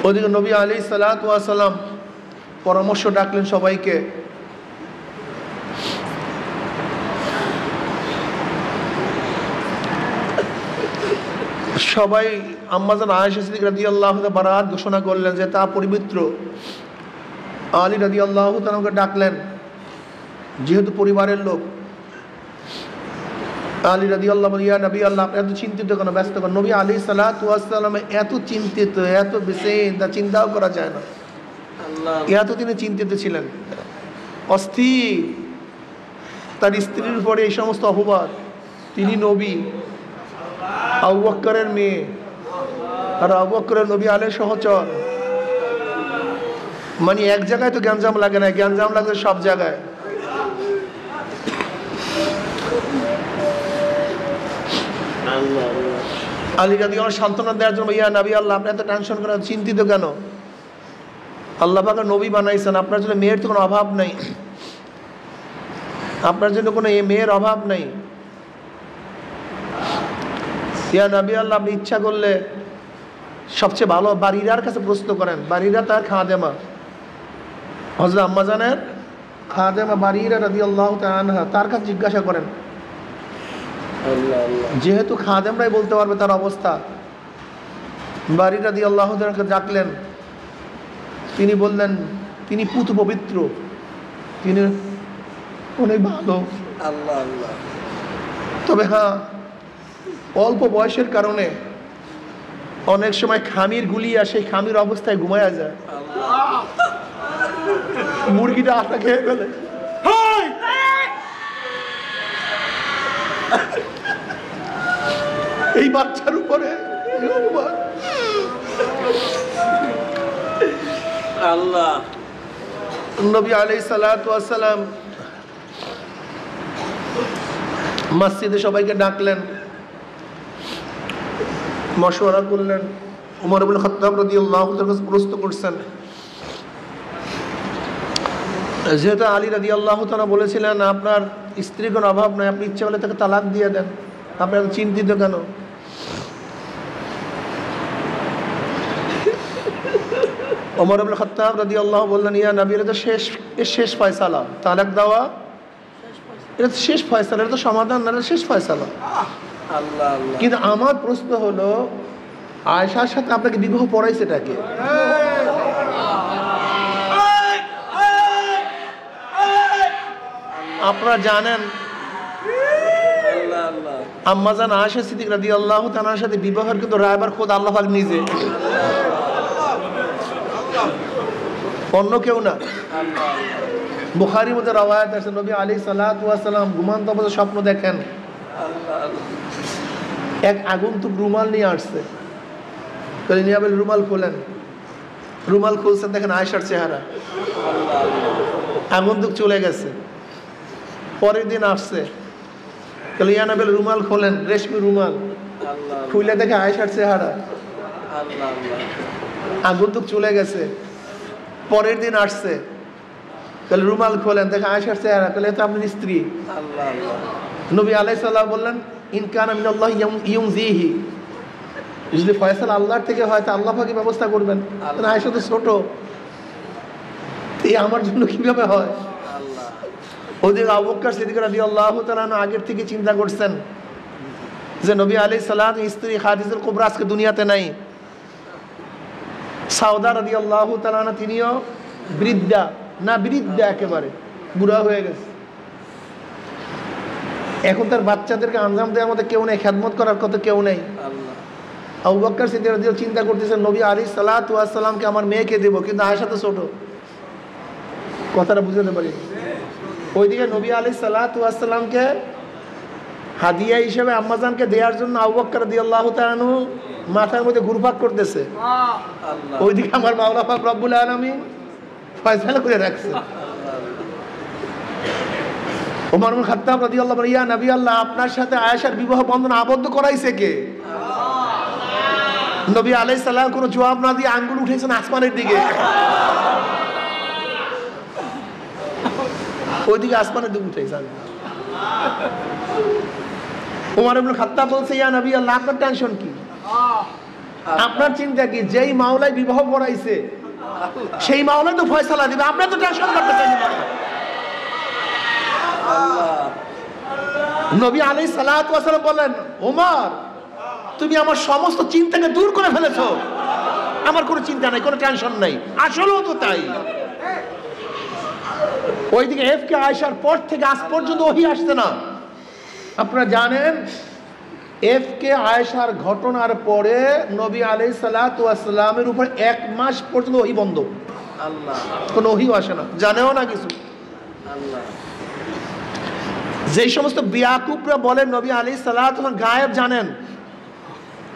ওদিকে নবী আলাইহিস সালাতু ওয়াস সালাম পরামর্শ ডাকলেন সবাইকে। সবাই আম্মা জান আয়েশা সিদ্দিকা রাদিয়াল্লাহু তাআলা বারাত ঘোষণা করলেন যে তা পবিত্র। আলী রাদিয়াল্লাহু তাআলাকে ডাকলেন, যেহেতু পরিবারের লোক। আলী রাদিয়াল্লাহু ইয়া নবী আল্লাহ, আপনি এত চিন্তিত কেন, ব্যস্ত কেন? নবী আলাইহিস সালাতু ওয়াস সালাম এত চিন্তিত, এত বেচেন, তা চিন্তাও করা যায় না। এত তিনি চিন্তিত ছিলেন, অস্থির। তার স্ত্রীর উপরে এই সমস্ত অপবাদ, তিনি নবী, আবু বকরের মেয়ে, আর আবু বকরের নবী আলাইহিস সহচর। মানে এক জায়গায় তো গ্যাঞ্জাম লাগে না, গ্যাঞ্জাম লাগে সব জায়গায়। আলী রাদিয়াল্লাহু সান্ত্বনা দেওয়ার জন্য, ইয়া নবী আল্লাহ, আপনি এত টেনশন করেন, চিন্তিত কেন? আল্লাহ পাক নবী বানাইছেন, আপনার জন্য মেয়ের তো কোনো অভাব নাই, আপনার জন্য কোনো মেয়ের অভাব নাই। ইয়া নবী আল্লাহ, আপনি ইচ্ছা করলে সবচেয়ে ভালো বারিরার কাছে প্রশ্ন করেন। বারিরা তার খাদেমা, হযরত আম্মা জানের খাদেমা বারিরা রাদিয়াল্লাহু তাআলা আনহা, তার কাছে জিজ্ঞাসা করেন। যেহেতু খাদেমরাই বলতে পারবে তার অবস্থা। বারিরা রাদিয়াল্লাহু তাআলাকে ডাকলেন। তিনি বললেন তিনি পুত পবিত্র, তিনি অনেক ভালো। তবে হ্যাঁ, অল্প বয়সের কারণে অনেক সময় খামির গুলিয়া সেই খামির অবস্থায় ঘুমায়া যায়, মুরগিটা আটা খেয়ে ফেলে। এই বাচ্চার উপরে আল্লাহ নবী আলাইহিস সালাতু ওয়াস সালাম মসজিদে সবাইকে ডাকলেন, মশওয়ারা করলেন। উমর ইবনে খাত্তাব রাদিয়াল্লাহু তাআলা প্রশ্ন করছেন, যেহেতু আলী রাদিয়াল্লাহু তাআলা বলেছিলেন আপনার স্ত্রীর কোনো অভাব নয়, আপনি ইচ্ছে হলে তাকে তালাক দিয়ে দেন, আপনি এত চিন্তিত কেন? উমর ইবনে খাত্তাব রাদিয়াল্লাহু বললেন, ইয়া নবী, এটা তো শেষ ফয়সালা, তালাক দেওয়া এটা শেষ ফয়সালা, এটা তো সমাধান না, এটা শেষ ফয়সালা। কিন্তু আমার প্রশ্ন হলো, আয়েশার সাথে আপনাকে বিবাহ পড়াইছেটা কে? আপনারা জানেন আম্মা জান আয়েশা সিদ্দিকা রাদিয়াল্লাহু তাআলার সাথে বিবাহের কিন্তু রায়বার খোদ আল্লাহ পাক নিজে, অন্য কেউ না। বুখারীর মধ্যে রওয়ায়াত আছে, নবী আলাইহিস সালাতু ওয়াস সালাম ঘুমন্ত অবস্থায় স্বপ্ন দেখেন, এক আগন্তুক রুমাল নিয়ে আসছে। নিয়ে বলে রুমাল খোলেন, রুমাল খুলছেন, দেখেন আয়েশার চেহারা। আগন্তুক চলে গেছে। পরের দিন আসছে, ইয়া নবী রুমাল খোলেন, রেশমি রুমাল খুলে দেখে আয়েশার চেহারা। আগন্তুক চলে গেছে। পরের দিন আসছে, রুমাল খোলেন, দেখে আয়েশার চেহারা। এ তো আপনার স্ত্রী। নবী আলাইহিস সালাম বললেন, ইন কানা মিনাল্লাহি ইউনজিহি, যদি ফয়সালা আল্লাহর থেকে হয় তা আল্লাহ পাকই ব্যবস্থা করবেন। আয়েশা তো ছোট, এই আমার জন্য কিভাবে হয়? ওদিকে আবু বকর সিদ্দিক রাদিয়াল্লাহু তাআলা আগের থেকে চিন্তা করছেন যে নবী আলাইহিস সালাম স্ত্রী খাদিজাতুল কুবরা আজকে দুনিয়াতে নাই। সাউদা রাদিয়াল্লাহু তাআলা তিনিও বৃদ্ধা, না বৃদ্ধা একেবারে বুড়া হয়ে গেছে। এখন তার বাচ্চাদেরকে আঞ্জাম দেওয়ার মতো কেউ নেই, খেদমত করার কত কেউ নেই। আবু বকর সিদ্দিক রাদিয়াল্লাহু চিন্তা করতেছেন, নবী আলাইহিস সালাতু ওয়াস সালামকে আমার মেয়েকে দেব, কিন্তু আয়েশা তো ছোট। কথাটা বুঝতে পারি। ওইদিকে নবী আলাইহিস সালাতু ওয়াস সালামকে হাদিয়া হিসেবে আম্মাজানকে দেওয়ার জন্য আবু বকর রাদিয়াল্লাহু তাআলা আনহু মাথার মধ্যে ঘুরপাক করতেছে, ওইদিকে আমার মাওলা পাক রব্বুল আলামিন ফয়সালা করে রাখছে। ওমর ইবনে খাত্তাব রাদিয়াল্লাহু আনহু, ইয়া নবী আল্লাহ, আপনার সাথে আয়েশার বিবাহ বন্ধন আবদ্ধ করাইছে কে? নবী আলাইহিস সালাম কোনো জবাব না দিয়ে আঙ্গুল উঠেছেন আসমানের দিকে, ওইদিকে আসমানের দিকে উঠেছেন। ওমর ইবনে খাত্তাব বলছে, ইয়া নবী আল্লাহ, আপনার টেনশন কি, আপনার চিন্তা কি? যেই মাওলাই বিবাহ করাইছে সেই মাওলাই তো ফয়সালা দিবে, আপনার তো টেনশন করতেছেন না। নবী আলাইহিস সালাতু ওয়াস সালাম বললেন, ওমর, তুমি আমার সমস্ত চিন্তাকে দূর করে ফেলেছো, আমার কোনো চিন্তা নাই, কোনো টেনশন নাই। আসলেও তো তাই। ওইদিকে এফকে আয়েশার পর থেকে আজ পর্যন্ত ওহী আসছে না। আপনারা জানেন, এফকে আয়েশার ঘটনার পরে নবী আলাইহিস সালাতু ওয়াস সালামের উপর 1 মাস পর্যন্ত ওহী বন্ধ, কোনো ওহীও আসে না, জানেও না কিছু। যেই সমস্ত বেয়াকুবরা বলেন নবী আলাইহিস সালাতু ওয়াস সালাম গায়েব জানেন,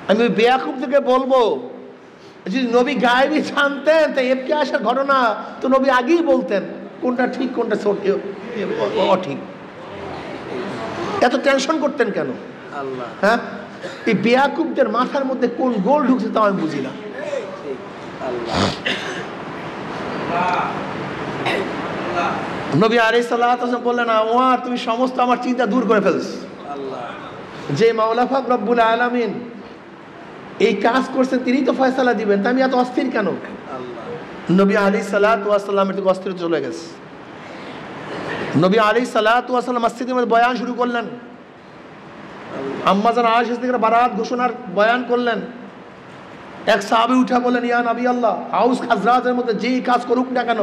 আমি ওই বেয়াকুবদেরকে বলবো, যদি নবী গায়েবই জানতেন তা এফকে আয়েশার ঘটনা তো নবী আগেই বলতেন কোনটা ঠিক কোনটা অঠিক। এত টেনশন করতেন কেন? হ্যাঁ, এই বেয়াকুবদের মাথার মধ্যে কোন গোল ঢুকছে তা আমি বুঝি না। নবী আলাইহিস সালাতু ওয়াস সালাম বললেন, ওমর, তুমি সমস্ত আমার চিন্তা দূর করে ফেলছ। যে মাওলা পাক রব্বুল আলামিন এই কাজ করছেন তিনি তো ফয়সালা দিবেন, তা আমি এত অস্থির কেন? নবী আলাইহিস সালাতু ওয়াস সালাম একটু অস্থির চলে গেছে। নবী আলাইহিস সালাতু ওয়াস সালাম মসজিদের মধ্যে বয়ান শুরু করলেন। আম্মা জান আয়েশা থেকে বারাত ঘোষণার বয়ান করলেন। এক সাহাবী উঠে বললেন, ইয়া নবী আল্লাহ, আউস খাজরাজের মধ্যে যেই কাজ করুক না কেন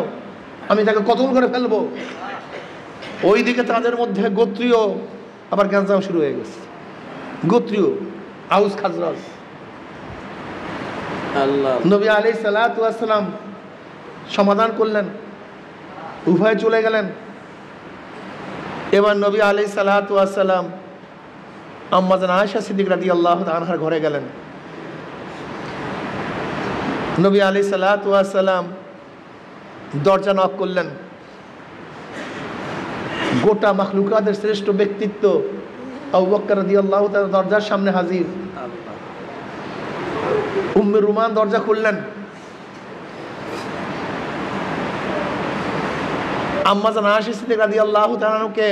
আমি তাকে কতল করে ফেলবো। ওইদিকে তাদের মধ্যে গোত্রীয় আবার গ্যাঞ্জাম শুরু হয়ে গেছে। গোত্রীয় আউস খাজরাজ। নবী আলাইহিস সালাতু ওয়াস সালাম সমাধান করলেন, উভয়ে চলে গেলেন। এবার নবী আলাইহিস সালাতু ওয়াস সালাম আম্মা জান আয়েশা সিদ্দিকা রাদিয়াল্লাহু তাআলা আনহার ঘরে গেলেন। নবী আলাইহিস সালাতু ওয়াস সালাম দরজা নক করলেন। গোটা মাখলুকাতের শ্রেষ্ঠ ব্যক্তিত্ব আবু বকর রাদিয়াল্লাহু তাআলা দরজার সামনে হাজির। উম্মে রুমান দরজা খুললেন। আম্মা জান আয়েশা সিদ্দিকা রাদিয়াল্লাহু তাআলা আনহাকে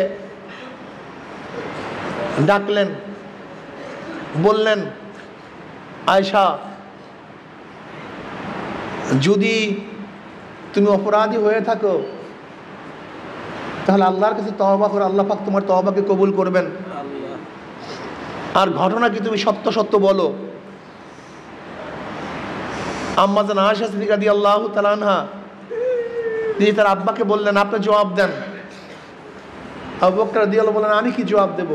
ডাকলেন, বললেন, আয়েশা, যদি তুমি অপরাধী হয়ে থাকো তাহলে আল্লাহর কাছে তওবা করো, আল্লাহ পাক তোমার তওবাকে কবুল করবেন। আর ঘটনা কি তুমি সত্য সত্য বলো। আম্মা জান আয়েশা সিদ্দিকা রাদিয়াল্লাহু তাআলা আনহা তিনি তার আব্বাকে বললেন, আপনি জবাব দেন। আবু বকর রাদিয়াল্লাহু বললেন, আমি কি জবাব দেব,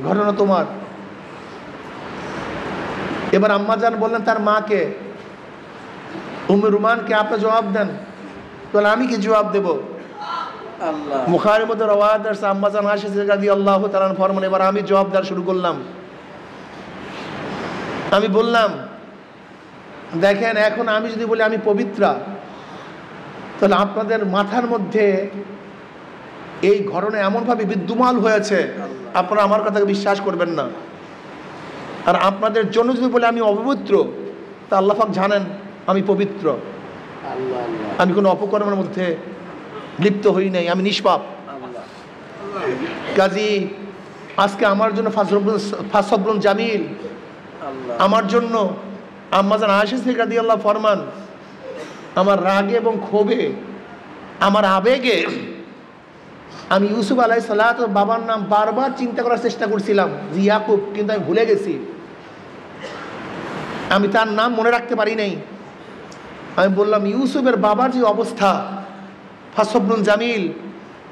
ঘটনা তোমার। এবার আম্মা জান বললেন তার মাকে, উম্মে রুমানকে, আপনি জবাব দেন। তাহলে আমি কি জবাব দেব? বুখারীর মধ্যে রওয়ায়াত আছে, আম্মা জান আয়েশা সিদ্দিকা রাদিয়াল্লাহু তাআলা ফরমান, এবার আমি জবাব দেওয়া শুরু করলাম। আমি বললাম, দেখেন, এখন আমি যদি বলি আমি পবিত্রা, তাহলে আপনাদের মাথার মধ্যে এই ঘটনা এমনভাবে বিদ্যমান হয়েছে আপনারা আমার কথাকে বিশ্বাস করবেন না। আর আপনাদের জন্য যদি বলি আমি অপবিত্র, তা আল্লাহ পাক জানেন আমি পবিত্র, আমি কোনো অপকর্মের মধ্যে লিপ্ত হই নাই, আমি নিষ্পাপ। কাজী আজকে আমার জন্য ফাসবরুন জামিল, আমার জন্য আম্মা জান আয়েশা সিদ্দিকা রাদিয়াল্লাহু ফরমান, আমার রাগে এবং ক্ষোভে, আমার আবেগে আমি ইউসুফ আলাইহিস সালাতু বাবার নাম বারবার চিন্তা করার চেষ্টা করছিলাম যে ইয়াকুব, কিন্তু আমি ভুলে গেছি, আমি তার নাম মনে রাখতে পারি নাই। আমি বললাম, ইউসুফের বাবার যে অবস্থা, ফাসবরুন জামিল,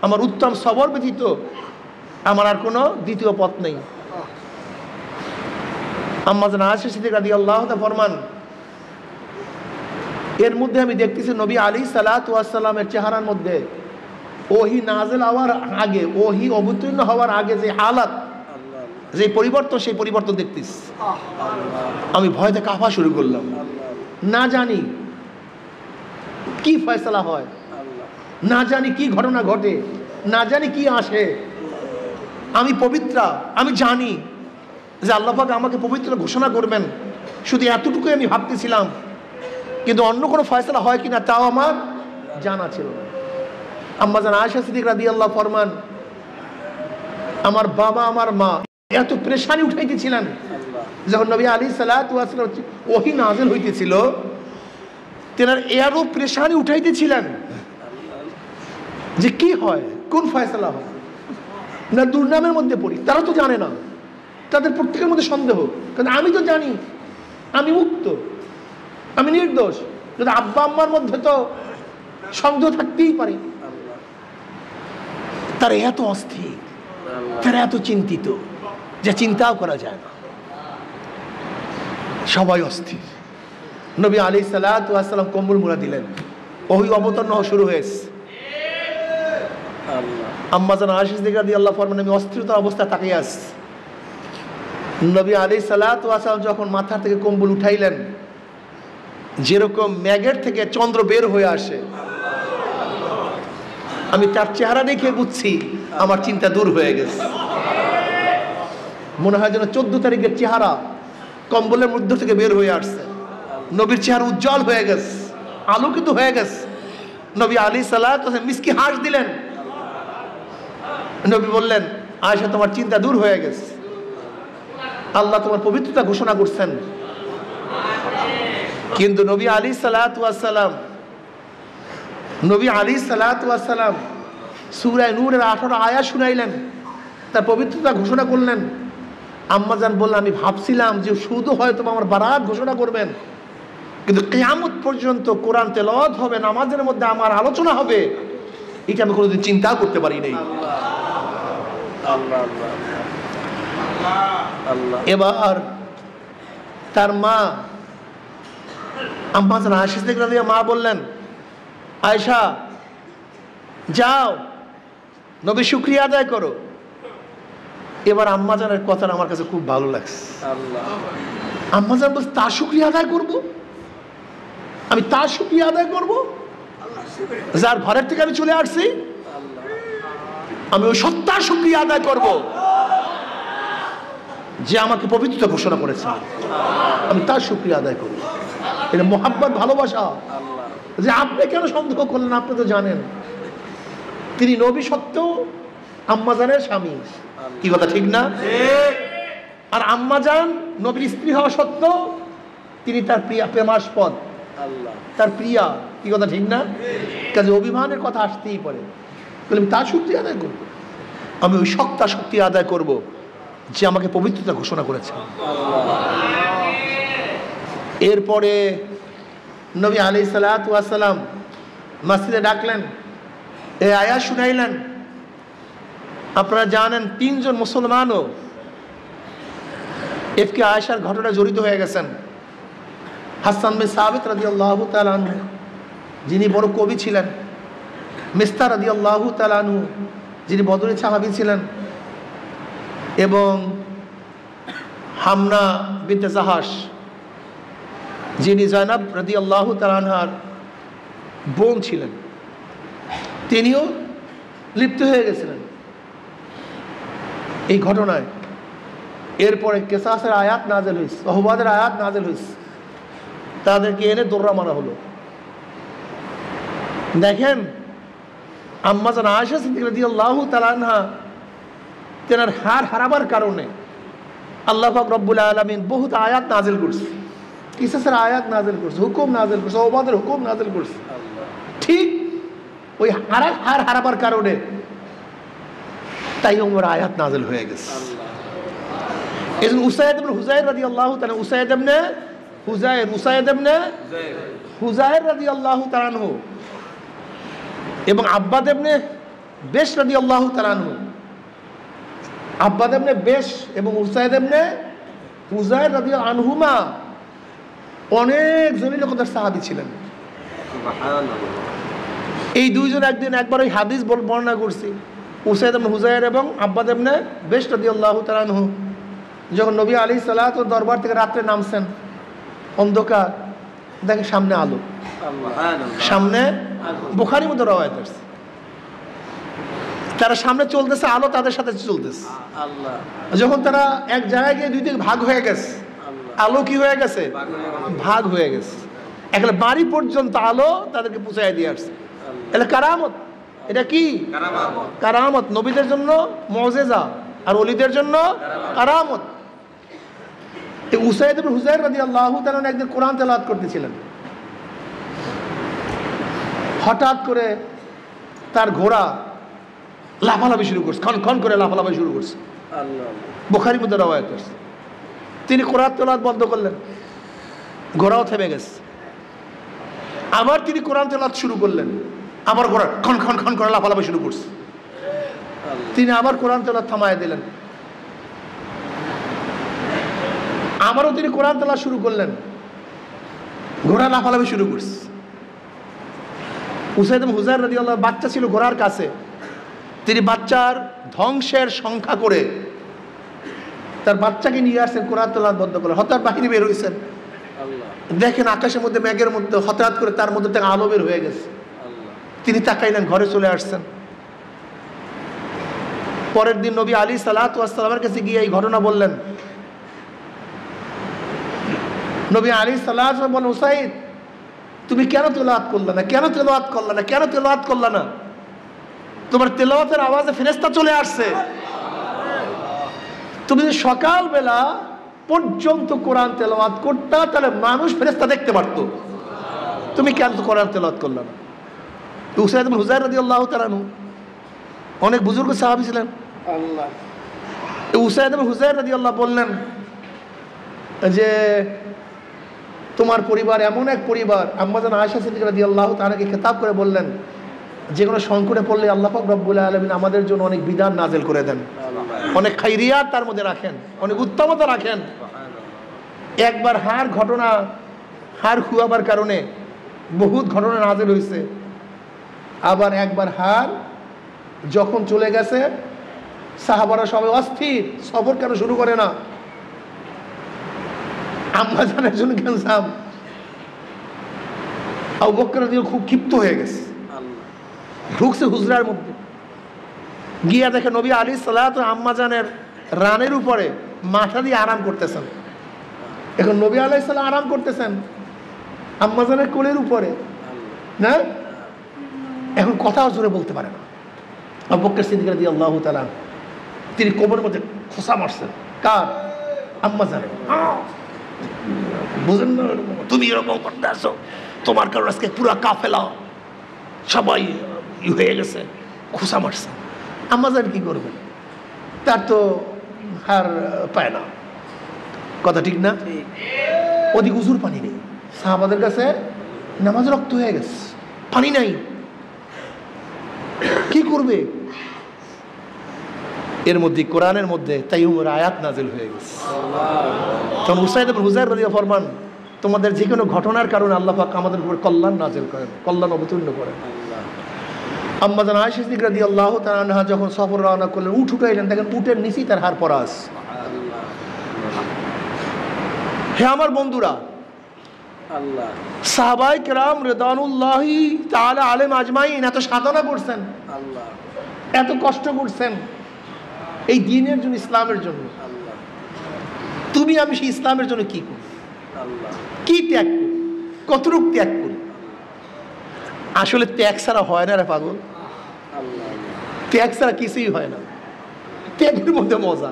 আমার উত্তম সবর ব্যতীত আমার আর কোনো দ্বিতীয় পথ নেই। আম্মা জান আয়েশা সিদ্দিকা রাদিয়াল্লাহু তাআলা ফরমান, এর মধ্যে আমি দেখতেছি নবী আলাইহিস সালাতু ওয়াস সালামের চেহারার মধ্যে ওহী নাযিল হওয়ার আগে, ওহী অবতীর্ণ হওয়ার আগে যে হালাত, যে পরিবর্তন, সেই পরিবর্তন দেখতিস। আমি ভয়তে কাঁপা শুরু করলাম, না জানি কি ফয়সালা হয়, না জানি কি ঘটনা ঘটে, না জানি কি আসে। আমি পবিত্রা, আমি জানি যে আল্লাহ পাক আমাকে পবিত্র ঘোষণা করবেন, শুধু এতটুকুই আমি ভাবতেছিলাম। কিন্তু অন্য কোনো ফয়সালা হয় কিনা তাও আমার জানা ছিল না। আম্মা জান আয়েশা সিদ্দিক রাদিয়াল্লাহু ফরমান, আমার বাবা আমার মা এত পেরেশানি উঠাইতেছিলেন যখন নবী আলাইহিস সালাতু ওয়াস সালাম ওহী নাযিল হইতেছিল, তেনার এরও পেরেশানি উঠাইতেছিলেন যে কি হয়, কোন ফয়সালা হয়, না দুর্নামের মধ্যে পড়ি। তারা তো জানে না, তাদের প্রত্যেকের মধ্যে সন্দেহ। কারণ আমি তো জানি আমি মুক্ত, আমি নির্দোষ, কিন্তু আব্বা আম্মার মধ্যে তো সন্দেহ থাকতেই পারে। তারা এত অস্থির, তারা এত চিন্তিত যে চিন্তাও করা যায় না। সবাই অস্থির। নবী আলাইহিস সালাতু ওয়াস সালাম কম্বল মুড়া দিলেন, ওহী অবতীর্ণ হওয়া শুরু হয়েছে। আম্মা জান আয়েশা সিদ্দিকা রাদিয়াল্লাহু ফরমান, আমি অস্থিরতার অবস্থায় তাকিয়ে আছি। নবী আলাইহিস সালাতু ওয়াস সালাম যখন মাথা থেকে কম্বল উঠাইলেন, যেরকম মেঘের থেকে চন্দ্র বের হয়ে আসে, আমি তার চেহারা দেখে বুঝছি আমার চিন্তা দূর হয়ে গেছে। মনে হয় যেন 14 তারিখের চেহারা কম্বলের মধ্য থেকে বের হয়ে আসছে। নবীর চেহারা উজ্জ্বল হয়ে গেছে, আলোকিত হয়ে গেছে। নবী আলাইহিস সালাতু ওয়াস সালাম মিসকি হাসি দিলেন। নবী বললেন, আয়েশা তোমার চিন্তা দূর হয়ে গেছে, আল্লাহ তোমার পবিত্রতা ঘোষণা করছেন। কিন্তু নবী আলাইহিস সালাতু ওয়াস সালাম, নবী আলাইহিস সালাতু ওয়াস সালাম সূরা নূরের 18 আয়াত শুনাইলেন, তার পবিত্রতা ঘোষণা করলেন। আম্মাজান বললেন, আমি ভাবছিলাম যে শুধু হয়তো আমার বারাত ঘোষণা করবেন, কিন্তু কিয়ামত পর্যন্ত কোরআন তেলাওয়াত হবে, নামাজের মধ্যে আমার আলোচনা হবে, এটা আমি কোনোদিন চিন্তা করতে পারি নাই। এবার তার মা আম্মা জান আয়েশা সিদ্দিকা রাদিয়াল্লাহু মা বললেন, আয়েশা যাও নবী শুকরিয়া আদায় করো। এবার আম্মা জানের কথা আমার কাছে খুব ভালো লাগছে। আম্মা জান বলছে, তার শুকরিয়া আদায় করব? আমি তার শুকরিয়া আদায় করব যার ঘরের থেকে আমি চলে আসছি? আমি ওই সত্তার শুকরিয়া আদায় করব যে আমাকে পবিত্রতা ঘোষণা করেছে। আমি তার শুকরিয়া আদায় করব। এটা মোহাব্বত, ভালোবাসা। যে আপনি কেন সন্দেহ করলেন? আপনি তো জানেন তিনি নবী সত্ত্বেও আম্মাজানের স্বামী। কি কথা ঠিক না? আর আম্মাজান নবীর স্ত্রী হওয়া সত্ত্বেও তিনি তার প্রিয়া, প্রেমাস্পদ, তার প্রিয়া। কি কথা ঠিক না? কাজে অভিমানের কথা আসতেই পারে। বলে আমি তার শক্তি আদায় করবো, আমি ওই সত্তা শক্তি আদায় করব যে আমাকে পবিত্রতা ঘোষণা করেছে। এরপরে নবী আলাইহিস সালাতু ওয়াস সালাম মসজিদে ডাকলেন, এই আয়াত শুনাইলেন। আপনারা জানেন 3 জন মুসলমানও এফকে আয়েশার ঘটনায় জড়িত হয়ে গেছেন। হাসান বিন সাবিত রাদিয়াল্লাহু তাআলা আনহু, যিনি বড় কবি ছিলেন, মিস্তাহ রাদিয়াল্লাহু তাআলা আনহু, যিনি বদরী সাহাবী ছিলেন, এবং হামনা বিনতে জাহাশ, যিনি জায়নাব রাদিয়াল্লাহু তাআলা আনহার বোন ছিলেন, তিনিও লিপ্ত হয়ে গেছিলেন এই ঘটনায়। এরপরে কেসাসের আয়াত নাযিল হয়েছে, অহবাদের আয়াত নাযিল হয়েছে, তাদেরকে এনে দৌড়া মারা হলো। দেখেন আম্মা জান আয়েশা সিদ্দিকা রাদিয়াল্লাহু তাআলা আনহা তেনার হার হারাবার কারণে আল্লাহ পাক রব্বুল আলামিন বহুত আয়াত নাযিল করছে, কিসাসের আয়াত নাযিল করছে, হুকুম নাযিল করছে, অহবাদের হুকুম নাযিল করছে। ঠিক ওই হার হারাবার কারণে তাই ওমর আয়াত নাযিল হয়ে গেছে। এজন্য উসাইদ ইবনে হুযায়র রাদিয়াল্লাহু তাআলা, উসাইদ ইবনে হুযায়র রাদিয়াল্লাহু তাআলা আনহু এবং আব্বাদ ইবনে বেশ রাদিয়াল্লাহু তাআলা আনহু, আব্বাদ ইবনে বেশ এবং উসাইদ ইবনে হুযায়র রাদিয়াল্লাহু আনহুমা অনেক জলিলকদার সাহাবী ছিলেন। এই দুইজন একবার ওই হাদিস বর্ণনা করছি, উসাইদ ইবনে হুযায়র এবং আব্বাদ ইবনে বেশ রাদিয়াল্লাহু তাআলা আনহু যখন নবী আলাইহিস সালাতু দরবার থেকে রাত্রে নামছেন, অন্ধকার, দেখে সামনে আলো, সামনে বুখারীর মধ্যে রওয়ায়াত আছে, তারা সামনে চলতেছে, আলো তাদের সাথে চলতেছে। যখন তারা এক জায়গায় গিয়ে দুই দিকে ভাগ হয়ে গেছে, আলো কি হয়ে গেছে, ভাগ হয়ে গেছে, একেবারে বাড়ি পর্যন্ত আলো তাদেরকে পৌঁছায় দিয়ে আসছে। এটা কারামত। এটা কি কারামত? নবীদের জন্য মুজিজা আর ওলিদের জন্য কারামত। এই উসাইদ ইবনে হুযাইর রাদিয়াল্লাহু তাআলা একদিন কোরআন তেলাওয়াত করতেছিলেন, হঠাৎ করে তার ঘোড়া লাফালাফি শুরু করছে, খন করে লাফালাফি শুরু করছে। বুখারীর মধ্যে রওয়ায়াত আছে। তিনি কোরআন তেলাওয়াত বন্ধ করলেন, ঘোড়াও থেমে গেছে। আবার তিনি কোরআন তেলাওয়াত শুরু করলেন, আবার ঘোড়া খন করে লাফালাফি শুরু করছে। তিনি আবার কোরআন তেলাওয়াত থামায় দিলেন, আবারও তিনি কোরআন তেলাওয়াত শুরু করলেন, ঘোড়া লাফালাফি শুরু করছে। উসাইদ ইবনে হুযাইর রাদিয়াল্লাহু বাচ্চা ছিল ঘোড়ার কাছে, তিনি বাচ্চার ধ্বংসের সংখ্যা করে তার বাচ্চাকে নিয়ে আসছেন, কোরআন তেলাওয়াত বন্ধ করলেন। হঠাৎ বাহিরে বের হয়েছেন, দেখেন আকাশের মধ্যে মেঘের মধ্যে হঠাৎ করে তার মধ্যে থেকে আলো বের হয়ে গেছে। তিনি তাকাইলেন, ঘরে চলে আসছেন। পরের দিন নবী আলাইহিস সালাতু ওয়াস সালামের কাছে গিয়ে এই ঘটনা বললেন। নবী আলাইহিস সালাতু ওয়াস সালাম বলেন, উসাইদ তুমি কেন তেলাওয়াত করলে না, কেন তেলাওয়াত করলে না, কেন তেলাওয়াত করলে না? তোমার তেলাওয়াতের আওয়াজে ফেরেশতা চলে আসছে। তুমি যদি সকালবেলা পর্যন্ত কোরআন তেলাওয়াত করতা, তাহলে মানুষ ফেরেশতা দেখতে পারতো। তুমি কেন কোরআন তেলাওয়াত করলে না? উসাইদ ইবনে হুযাইর রাদিয়াল্লাহু তাআলা অনেক বুজুর্গ সাহাবী ছিলেন। উসাইদ ইবনে হুযাইর রাদিয়াল্লাহু বললেন যে তোমার পরিবার এমন এক পরিবার, আম্মা জান আয়েশা সিদ্দিকা রাদিয়াল্লাহু তাআলাকে খেতাব করে বললেন, যে কোনো সংকটে পড়লে আল্লাহ পাক রব্বুল আলামিন আমাদের জন্য অনেক বিধান নাযিল করে দেন, অনেক খাইরিয়াত তার মধ্যে রাখেন, অনেক উত্তমতা রাখেন। একবার হাড় খুয়াবার কারণে বহুত ঘটনা নাযিল হয়েছে। আবার একবার হাড় যখন চলে গেছে, সাহাবারা সবাই অস্থির, সফর কেন শুরু করে না? আম্মা জানের জন্য গেলাম, আবু বকর রাদিয়াল্লাহু খুব ক্ষিপ্ত হয়ে গেছে, ঢুকছে হুজরার মধ্যে, গিয়া দেখে নবী আলাইহিস সালাতু আম্মা জানের রানের উপরে মাথা দিয়ে আরাম করতেছেন। এখন নবী আলাইহিস সালাম আরাম করতেছেন আম্মা জানের কোলের উপরে, না? এখন কথাও জোরে বলতে পারে না। আবু বকর সিদ্দিক রাদিয়াল্লাহু তাআলা তিনি কোমরের মধ্যে খোঁচা মারছেন। কার? আম্মা জানের। বুঝেন না, তুমি এরকম করতে আসো, তোমার কারণে আজকে পুরা কাফেলা সবাই হয়ে গেছে, খোঁচা মারছে। আম্মা জান কি করবেন? তার তো হার পায় না, কথা ঠিক না? ওদিক উজুর পানি নেই, সাহাবাদের কাছে নামাজ রক্ত হয়ে গেছে, পানি নাই, কি করবে? এর মধ্যে কোরআনের মধ্যে তাইয়ুমের আয়াত নাজিল হয়ে গেছে। তখন উসাইদ ইবনে হুযাইর রাদিয়াল্লাহু ফরমান, তোমাদের যে কোনো ঘটনার কারণে আল্লাহ পাক আমাদের উপর কল্যাণ নাজিল করেন, কল্যাণ অবতীর্ণ করেন। আম্মা জান আয়েশা সিদ্দিকা রাদিয়াল্লাহু তাআলা আনহা যখন সফর রওনা করলেন, উট উঠাইলেন, দেখেন উটের নিচেই তার হাড় পরা আছে। হে আমার বন্ধুরা, সাহাবায়ে কেরাম রিদওয়ানুল্লাহি তাআলা আলাইহিম আজমাইন এত সাধনা করছেন, এত কষ্ট করছেন এই দ্বীনের জন্য, ইসলামের জন্য। তুমি আমি সেই ইসলামের জন্য কি করি, কি ত্যাগ করি, কতটুকু ত্যাগ করি? আসলে ত্যাগ ছাড়া হয় না রে পাগল, ত্যাগ ছাড়া কিছুই হয় না। ত্যাগের মধ্যে মজা।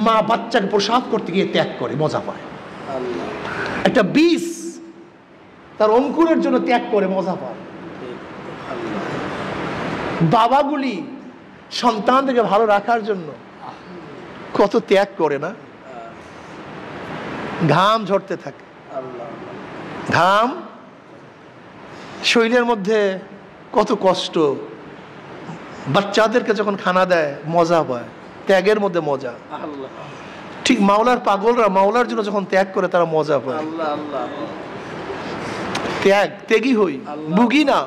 মা বাচ্চাকে প্রসাব করতে গিয়ে ত্যাগ করে, মজা পায়। একটা বীজ তার অঙ্কুরের জন্য ত্যাগ করে, মজা পায়। বাবাগুলি সন্তানদেরকে ভালো রাখার জন্য কত ত্যাগ করে না? ঘাম ঝরতে থাকে, ঘাম শরীরের মধ্যে কত কষ্ট। বাচ্চাদেরকে যখন খানা দেয় মজা পায়, ত্যাগের মধ্যে মজা। ঠিক মাওলার পাগলরা মাওলার জন্য যখন ত্যাগ করে তারা মজা পায়। ত্যাগী হই, বুগি না।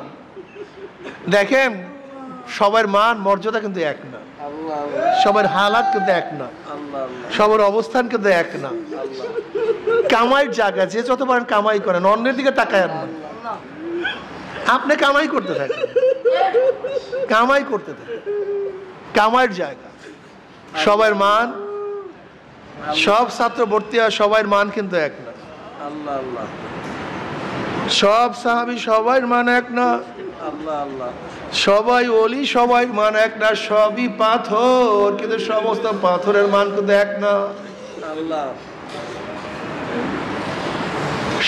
দেখেন সবার মান মর্যাদা কিন্তু এক না, সবার হালাত কিন্তু এক না। সবার অবস্থান কিন্তু এক না। কামাইয়ের জায়গা, যে যত পারেন কামাই করেন, অন্যের দিকে তাকায় না। আপনি কামাই করতে থাকেন, কামাই করতে থাকেন, কামাইয়ের জায়গা। সবার মান, সব ছাত্র ভর্তি আর সবার মান কিন্তু এক না। সব সাহাবী সবাই মান এক না, সবাই ওলি সবাই মান এক না। সবই পাথর, কিন্তু সমস্ত পাথরের মান কিন্তু এক না।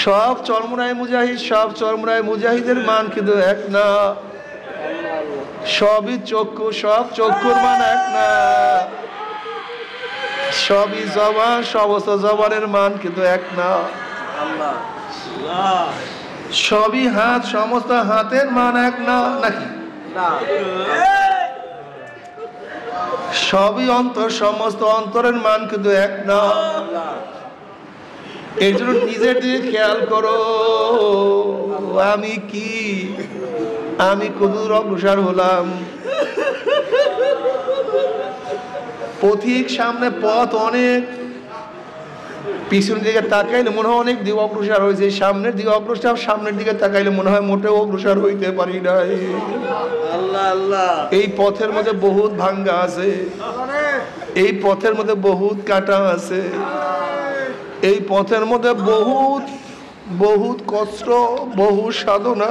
সব চরমরায় মুজাহিদ, সব চরমরায় মুজাহিদের মান কিন্তু এক না। সবই চক্ষু, সব চক্ষুর মান এক না। সবই জবান, সমস্ত জবানের মান কিন্তু এক না। সবই হাত, সমস্ত হাতের মান এক না, নাকি? সবই অন্তর, সমস্ত অন্তরের মান কিন্তু এক না। এই জন্য নিজের দিকে খেয়াল করো, আমি কি, আমি কতদূর অগ্রসর হলাম। পথিক সামনে পথ অনেক, পিছনের দিকে তাকাইলে মনে হয় অনেক দিক অগ্রসর হয়েছে, সামনের দিকে অগ্রসর, সামনের দিকে তাকাইলে মনে হয় মোটেও অগ্রসর হইতে পারি নাই। এই পথের মধ্যে বহুত ভাঙ্গা আছে, এই পথের মধ্যে বহুত কাটা আছে, এই পথের মধ্যে বহুত বহুত কষ্ট, বহু সাধনা।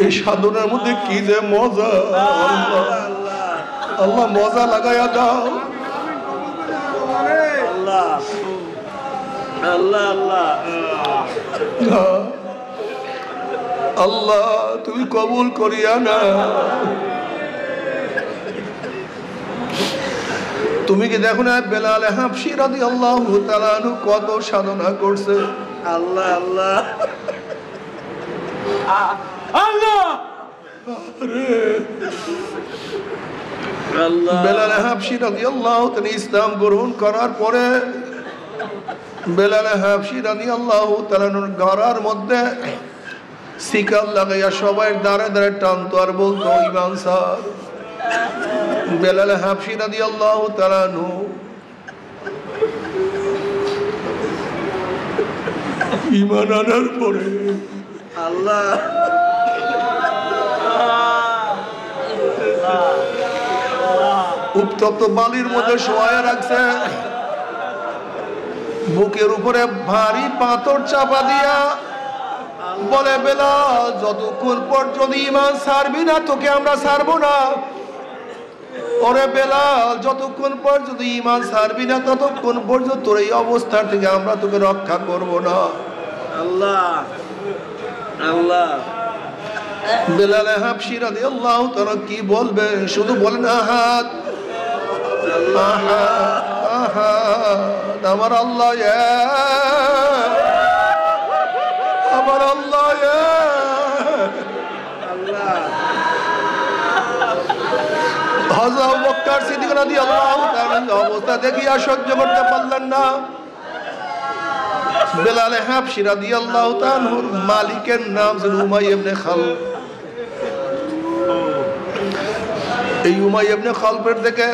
এই সাধনার মধ্যে কি যে মজা, আল্লাহ মজা লাগাইয়া দাও। আল্লাহ তুমি কবুল করিয়া না। তুমি কি দেখো না বেলাল হাবশী রাদিয়াল্লাহু তাআলা আনহু কত সাধনা করছে। আল্লাহ আল্লাহ আল্লাহ। বেলাল হাবশী রাদিয়াল্লাহু তাআলা ইসলাম গ্রহণ করার পরে বেলাল হাবশী রাদিয়াল্লাহু তাআলা গড়ার মধ্যে শিকল লাগাইয়া সবাই দাঁড়ে দাঁড়ে টানতো আর বলতো ইমাম স্যার। বেলাল হাবশী রাদিয়াল্লাহু তাআলা ঈমান আনার পরে আল্লাহ উত্তপ্ত বালির মধ্যে শোয়ায় রাখছে, বুকের উপরে ভারী পাথর চাপা দিয়া বলে বেলাল যতক্ষণ পর্যন্ত ঈমান ছাড়বি না তোকে আমরা ছাড়বো না। ওরে বেলাল যতক্ষণ পর্যন্ত ঈমান ছাড়বি না ততক্ষণ পর্যন্ত তোর এই অবস্থা থেকে আমরা তোকে রক্ষা করব না। আল্লাহ আল্লাহ। বেলাল হাবশী রাদিয়াল্লাহু তাআলা কি বলবে, শুধু বলেন আহাদ আহাদ আহাদ। আমার আল্লাহ আমার আল্লাহ হযরত আবু বকর সিদ্দিক রাদিয়াল্লাহু তাআলা অবস্থা দেখিয়া সহ্য করতে পারলেন না। বেলাল হাবশী রাদিয়াল্লাহু তাআলার মালিকের নাম ছিল উমাইয়া ইবনে খালদ। এই উমাইয়া ইবনে খালদের থেকে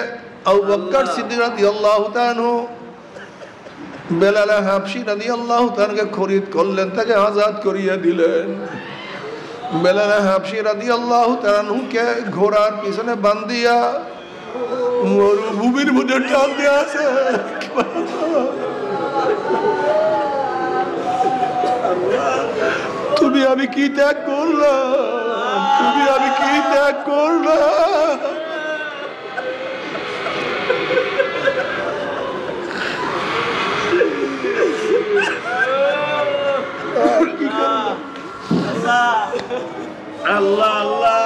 আবু বকর সিদ্দিক রাদিয়াল্লাহু তাআলা বেলাল হাবশী রাদিয়াল্লাহু তাআলাকে খরিদ করলেন, তাকে আজাদ করিয়ে দিলেন। বেলাল হাবশী রাদিয়াল্লাহু তাআলাকে ঘোড়ার পিছনে বান্ধিয়া মরুভূমির মধ্যে টান দেয়া আছে। তুমি আমি কি ত্যাগ করলাম, তুমি আমি কি ত্যাগ করলাম। আল্লাহ আল্লাহ।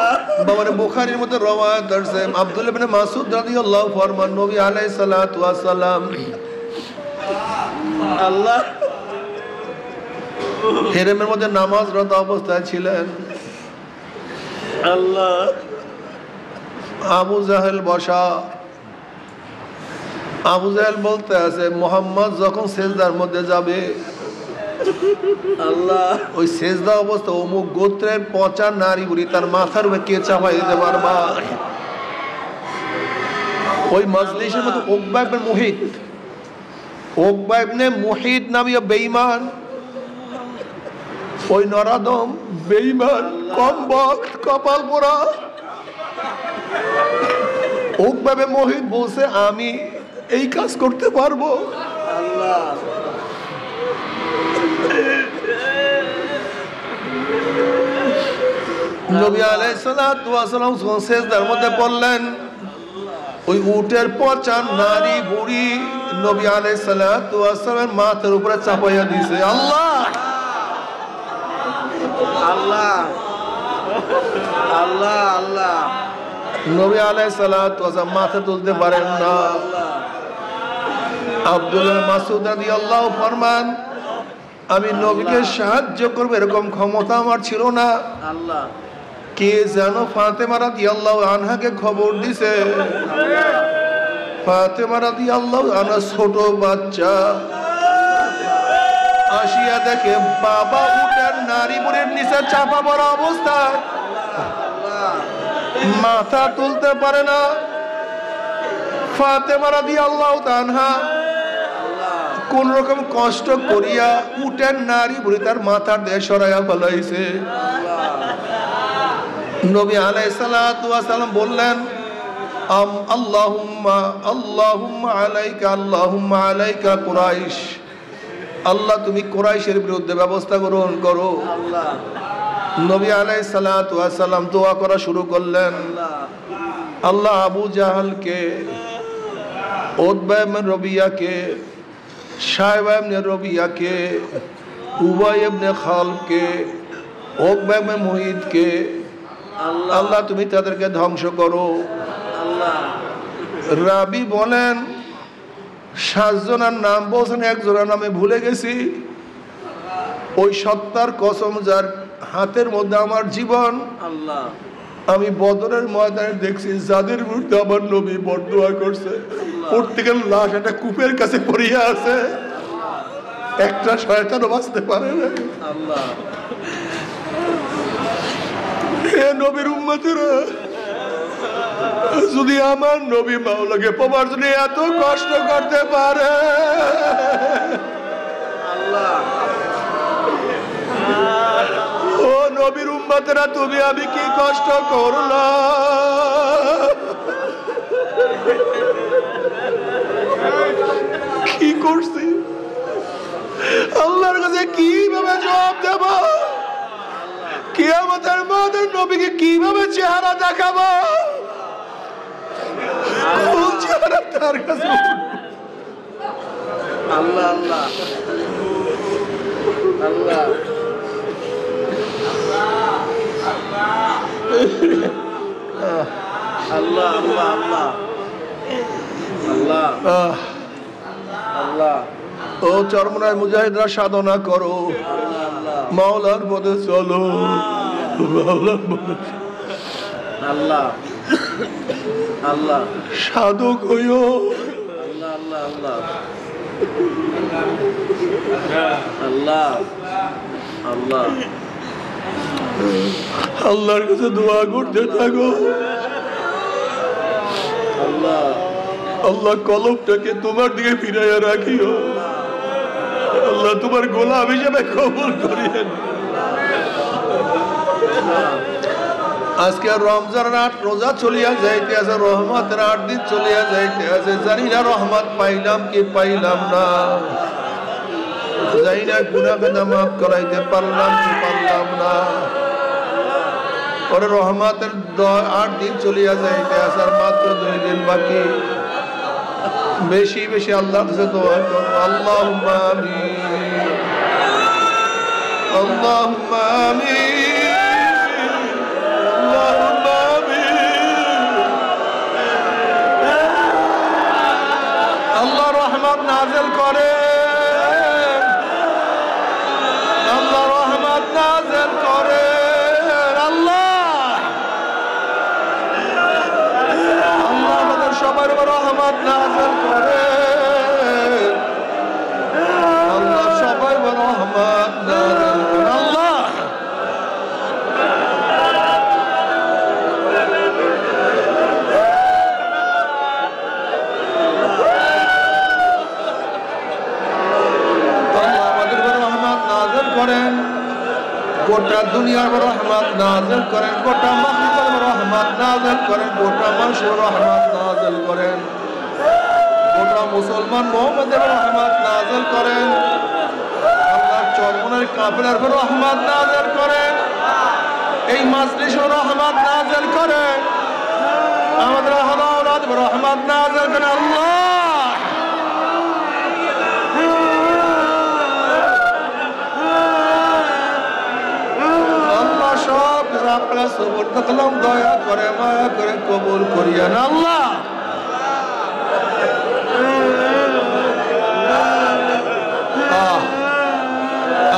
বাবার বুখারীর মধ্যে রওয়ায়াত আছে আব্দুল্লাহ ইবনে মাসউদ রাদিয়াল্লাহু ফরমান নবী আলাইহিস সালাতু ওয়াস সালাম আল্লাহ হেরেমের মধ্যে নামাজরত অবস্থায় ছিলেন। আল্লাহ আবু জাহেল বসা। আবু জাহেল বলতে আছে মুহাম্মদ যখন সিজদার মধ্যে যাবে আল্লাহ ওই সেজদা অবস্থা অমুক গোত্রের পচা নারী বুড়ি তার মাথার উপরে কে চাপাই দিতে পারবা? ওই মজলিসের মধ্যে উকবা ইবনে মুহিত, উকবা ইবনে মুহিত নামীয় বেঈমান, ওই নরাদম বেঈমান কমবক্ত কপাল পোড়া উকবা ইবনে মুহিত বলছে আমি এই কাজ করতে পারবো? আল্লাহ নবী আলাইহিস সালাতু ওয়াস সালাম সেজদার মধ্যে পড়লেন, ওই উটের পচা নারী বুড়ি নবী আলাইহিস সালাতু ওয়াস সালামের মাথার উপরে চাপাইয়া দিয়েছে। আল্লাহ আল্লাহ আল্লাহ আল্লাহ নবী আলাইহিস সালাতু ওয়াস সালাম মাথা তুলতে পারেন না। আব্দুল্লাহ মাসউদ রাদিয়াল্লাহু ফরমান, আমি নবীকে সাহায্য করব এরকম ক্ষমতা আমার ছিল না। আল্লাহ কে যেন ফাতেমা রাদিয়াল্লাহু আনহাকে খবর দিছে। ফাতেমা রাদিয়াল্লাহু আনহা ছোট বাচ্চা, আসিয়া দেখে বাবা উটের নারী বুড়ির নিচে চাপা পড়া অবস্থায়, মাথা তুলতে পারে না। ফাতেমা রাদিয়াল্লাহু আনহা কোন রকম কষ্ট করিয়া উটের নারী বুড়ি তার মাথার দিয়ে সরাইয়া ফেলাইছে। নবী আলাইহিস সালাতু ওয়াস সালাম বললেন, আল্লাহুম্মা আল্লাহুম্মা আলাইকা আল্লাহুম্মা আলাইকা কুরাইশ, আল্লাহ তুমি কুরাইশের বিরুদ্ধে ব্যবস্থা গ্রহণ করো। নবী আলাইহিস সালাতু ওয়াস সালাম দোয়া করা শুরু করলেন, আল্লাহ আবু জাহালকে, উতবা ইবনে রবিয়াকে, শায়বা ইবনে রবিয়াকে, উবাই ইবনে খালফকে, উকবা ইবনে মুহিতকে আল্লাহ তুমি তাদেরকে ধ্বংস করো। রাবি বলেন 7 জনের নাম বলছেন, 1 জনের নামে ভুলে গেছি। ওই সত্তার কসম যার হাতের মধ্যে আমার জীবন, আল্লাহ আমি বদরের ময়দানে দেখছি যাদের বিরুদ্ধে আমার নবী বদদোয়া করছে, প্রত্যেকের লাশ একটা কূপের কাছে পড়িয়া আছে, একটা শয়তানও বাঁচতে পারে না। আল্লাহ হে নবীর উম্মতেরা, যদি আমার নবী মাওলাকে পাওয়ার জন্য এত কষ্ট করতে পারে, আল্লাহ ও নবীর উম্মতেরা তুমি আমি কি কষ্ট করলাম, কি করছি, আল্লাহর কাছে কিভাবে জবাব দেব, কিয়ামতের মাঠে নবীকে কিভাবে চেহারা দেখাবো, কোন চেহারা তার কাছে? আল্লাহ আল্লাহ আল্লাহ আল্লাহ আল্লাহ আল্লাহ আল্লাহ ও চরমনায় মুজাহিদরা সাধনা করো, মাওলার পথে চলো, মাওলার পথে আল্লাহ আল্লাহ সাধক হইও। আল্লাহ আল্লাহ আল্লাহ আল্লাহ আল্লাহর কাছে দোয়া করতে থাকো। আল্লাহ আল্লাহ কলবটাকে তোমার দিকে ফিরাইয়া রাখিও। আল্লাহ তোমার গোলাম হিসেবে কবুল করিয়েন। আজকে রমজানের 8 রোজা চলিয়া যাইতে আছে, রহমতের 8 দিন চলিয়া যাইতে আছে। জানি না রহমত পাইলাম কি পাইলাম না, জানি না গুনাহ বেদা মাফ করাইতে পারলাম কি পারলাম না। পরে রহমতের 8 দিন চলিয়া যাইতে আছে, আর মাত্র 2 দিন বাকি। বেশি বেশি আল্লাহর কাছে দোয়া করো। আল্লাহুম্মা আমিন, আল্লাহুম্মা আমিন, আল্লাহুম্মা আমিন। আল্লাহ রহমত নাযিল করেন, আল্লাহ রহমত নাযিল করেন। আল্লাহ আমাদের সবার উপর রহমত নাযিল করেন। আল্লাহ সবার উপর রহমত গোটা দুনিয়ার রহমত নাযিল করেন, গোটা মাখলুকের রহমত নাযিল করেন, গোটা মানুষের রহমত নাযিল করেন, গোটা মুসলমান মুহাম্মদের রহমত নাযিল করেন। আল্লাহ চরমনের কাফেলার উপর রহমত নাযিল করেন, এই মাজলিসের রহমত নাযিল করেন, আমাদের আওলাদ রহমত নাযিল করেন। আল্লাহ সব আপনার সবর থাকলাম, দয়া করে মায়া করে কবুল করিয়েন আল্লাহ।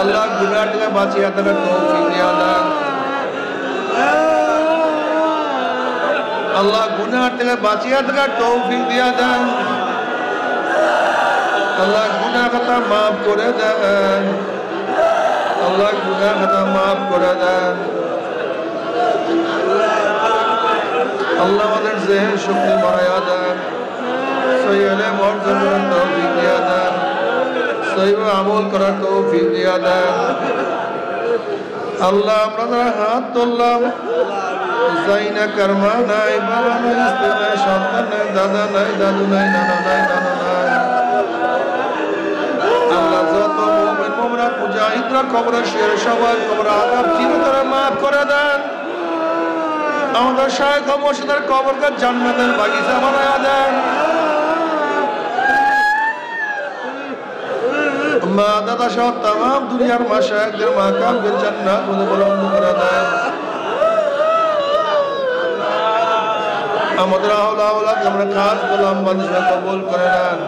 আল্লাহ গুনাহ থেকে বাঁচিয়ে দেন, তৌফিক দিয়া দেন। আল্লাহ গুনাহ থেকে বাঁচিয়ে দেন, তৌফিক দিয়া দেন। আল্লাহ গুনাহ খাতা মাফ করে দেন, আল্লাহ গুনাহ খাতা মাফ করে দেন। আল্লাহ আমাদের জেহেন শক্তি বাড়াইয়া দেন, সহি ইলম অর্জন করার তৌফিক দিয়া দেন, সহি আমল করার তৌফিক দিয়া দেন। আল্লাহ আমরা হাত তুললাম, জাইনা কর্মা নাই, বাবা নাই, স্ত্রী নাই, সন্তান নাই, দাদা নাই, দাদু নাই, নানা নাই, নানা নাই। আল্লাহ যত মুমিন মুমিনাত মুজাহিদরা কবরে শুয়ে সবার কবর আযাব চিরতরে মাফ করে দেন। আমাদের শায়েখ ও মুর্শিদের কবরকে জান্নাতের বাগিচা বানায়া দেন। মা দাদা সহ তামাম দুনিয়ার মাশায়েখদের মাকামকে জান্নাত বলন্দ করে দেন। আমাদের আওলাদ আমরা খাস গোলাম বাদশা কবুল করে নেন।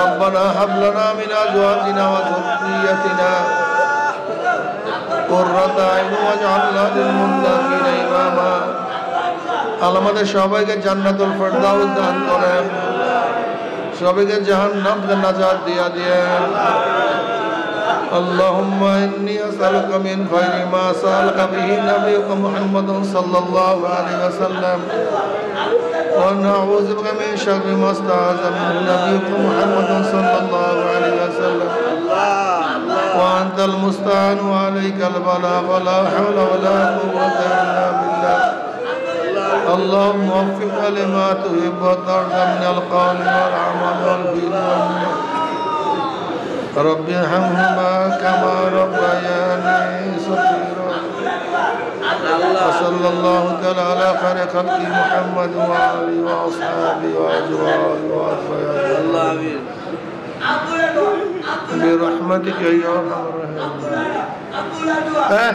ربنا هب لنا من ازواجنا وذرياتنا قرة اعين واجعلنا للمتقين اماما। আল্লাহ আমাদের সবাইকে জান্নাতুল ফেরদাউস দান করেন, সবাইকে জাহান্নাম থেকে নাজাত দিয়া দেন। اللهم إني أسألك من خير ما سألك به نبيك محمد صلى الله عليه وسلم، ونعوذ بك من شر ما استعاذ منه نبيك محمد صلى الله عليه وسلم، وأنت المستعان وعليك البلاغ ولا حول ولا قوة إلا بالله. اللهم وفقنا لما تحب وترضى من القول والعمل والفعل والنية. رب ارحمهما كما ربياني صغيرا. وصلى الله تعالى على خير خلق محمد وآله وأصحابه وأزواجه وأذريته برحمتك يا أرحم الراحمين.